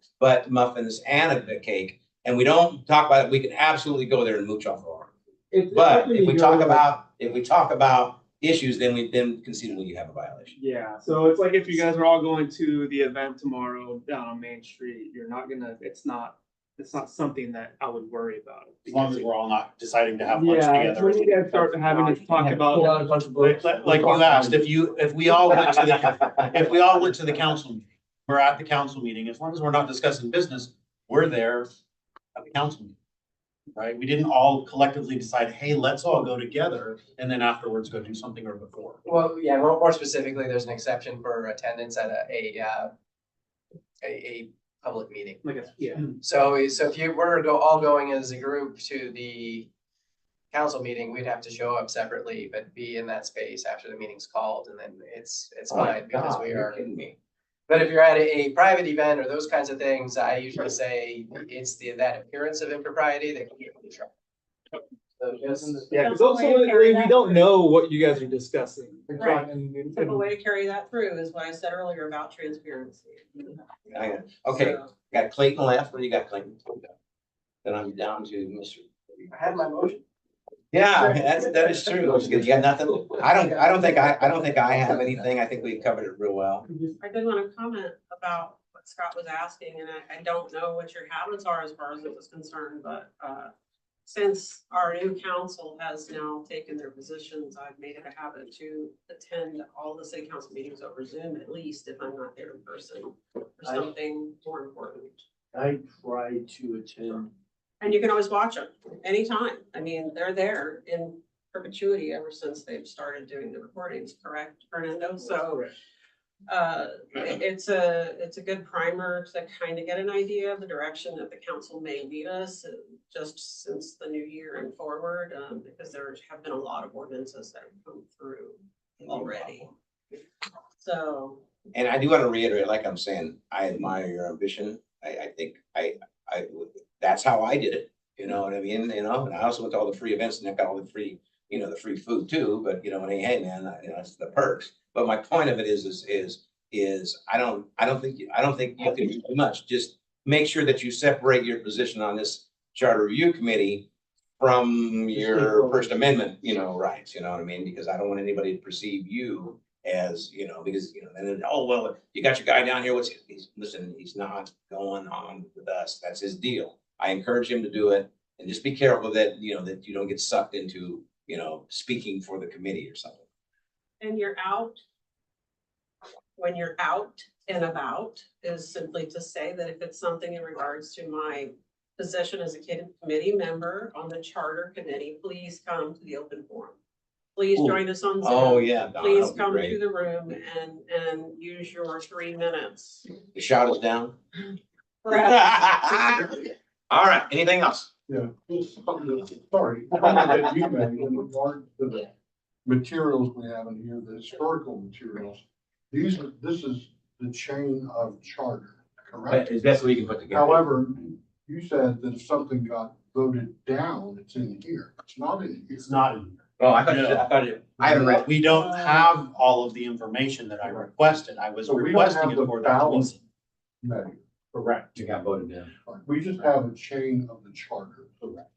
muffins and a cake, and we don't talk about it, we can absolutely go there and mooch off of her. But if we talk about issues, then conceivably you have a violation. Yeah, so it's like if you guys are all going to the event tomorrow down on Main Street, you're not gonna, it's not something that I would worry about. As long as we're all not deciding to have lunch Yeah, together. when you guys start having to talk Pull about, out a bunch of books. Like you asked, if we all went to the council, meeting, we're at the council meeting, as long as we're not discussing business, we're there at the council meeting. Right? We didn't all collectively decide, hey, let's all go together and then afterwards go do something or before. Well, yeah, more specifically, there's an exception for attendance at a public meeting. like, yeah, So if you were all going as a group to the council meeting, we'd have to show up separately, but be in that space after the meeting's called, and then it's fine because we are. Kidding me. But if you're at a private event or those kinds of things, I usually say it's that appearance of impropriety that can get in trouble. So just. yeah, because ultimately, we don't know what you guys are discussing. Right. And- Simple way to carry that through is what I said earlier about transparency. Okay, So, got Clayton left. What do you got, Clayton? Then I'm down to Mr. I had my motion. Yeah, that is true. You got nothing? I don't think I have anything. I think we covered it real well. I did want to comment about what Scott was asking, and I don't know what your habits are as far as this is concerned, but since our new council has now taken their positions, I've made it a habit to attend all the city council meetings over Zoom, at least if I'm not there in person for something more important. I try to attend. And you can always watch them anytime. I mean, they're there in perpetuity ever since they've started doing the recordings, correct, Fernando? So it's a good primer to kind of get an idea of the direction that the council may lead us just since the new year and forward, because there have been a lot of ordinances that have come through already. So. And I do want to reiterate, like I'm saying, I admire your ambition. I think that's how I did it. You know what I mean? And I also went to all the free events and I got all the free you know, the free food too, but you know, hey, man, you know, it's the perks. But my point of it is I don't think you can do too much. Just make sure that you separate your position on this charter review committee from your First Amendment, you know, rights, you know what I mean? Because I don't want anybody to perceive you as, you know, because, you know, then, oh, well, you got your guy down here, listen, he's not going on with us. That's his deal. I encourage him to do it, and just be careful that, you know, that you don't get sucked into, you know, speaking for the committee or something. And you're out. When you're out and about is simply to say that if it's something in regards to my position as a committee member on the charter committee, please come to the open forum. Please join us on Zoom. Oh, yeah. Donna, Please that'd be come great. to the room and use your 3 minutes. The shout us down. Correct. All right, anything else? Yeah, just something, sorry, comment that you made in regard to the materials we have in here, the historical materials. This is the chain of charter, correct? Is that what you can put together? However, you said that if something got voted down, it's in here. It's not in here. It's not in here. Oh, I haven't read. We don't have all of the information that I requested. I was So we don't requesting have it the for that balance. reason. Measure. Correct. You got voted down. We just have a chain of the charter. Correct.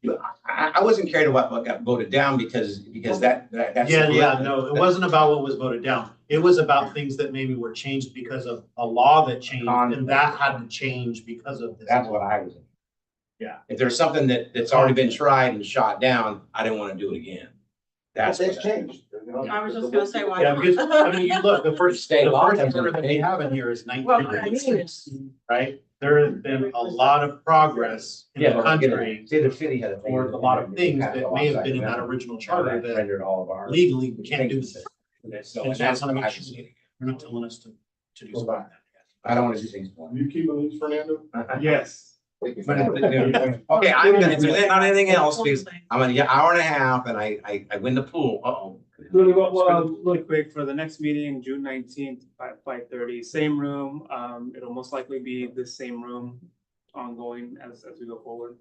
I wasn't carried about what got voted down because that's. Yeah, no, it wasn't about what was voted down. It was about things that maybe were changed because of a law that changed, and that had to change because of this. That's what I was. Yeah. If there's something that's already been tried and shot down, I didn't want to do it again. That's Things what changed. I was just gonna say why. Yeah, not? because, I mean, you look, the first State law order comes into that they have in here is Well, I mean, 1986, right? There has been a lot of progress in the country See, the city had a. for a lot of things that may have been in that original charter that rendered all of our. legally we can't do this. So And that's that's what what I I mean. was getting. You're not telling us to do something like that. I don't want to do things. Are you keeping these, Fernando? Yes. Okay, I'm gonna do that on anything else because I'm gonna get an hour and a half and I win the pool. Uh-oh. Really quick, for the next meeting, June 19th at 5:30, same room. It'll most likely be the same room ongoing as we go forward.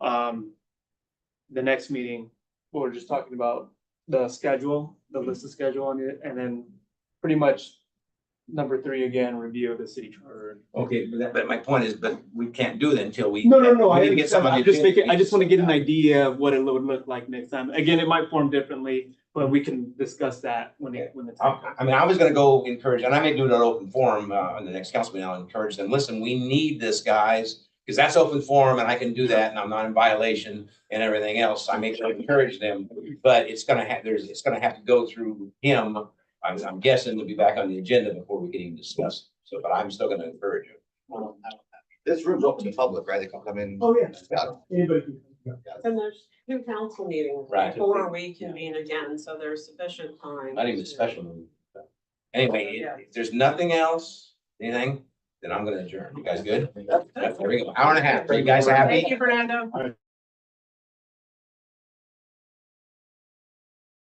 The next meeting, we're just talking about the schedule, the list of schedule on it, and then pretty much number 3 again, review of the city charter. Okay, but my point is, but we can't do that until we. No, we I need to get understand. somebody. I'm just making, I just want to get an idea of what it would look like next time. Again, it might form differently, but we can discuss that when the time comes. I mean, I was gonna go encourage, and I may do it at open forum, in the next council meeting, I'll encourage them, listen, we need this, guys. Because that's open forum and I can do that and I'm not in violation and everything else. I make sure I encourage them, but it's gonna have to go through him. I'm guessing to be back on the agenda before we can even discuss. So, but I'm still gonna encourage you. This room's open to public, right? They can come in. Oh, yeah. Yeah. Anybody can. And there's 2 council meetings Right. before we convene again, so there's sufficient time. Not even a special meeting. Anyway, if there's nothing else, anything, then I'm gonna adjourn. You guys good? There we go. Hour and a half. Are you guys happy? Thank you, Fernando.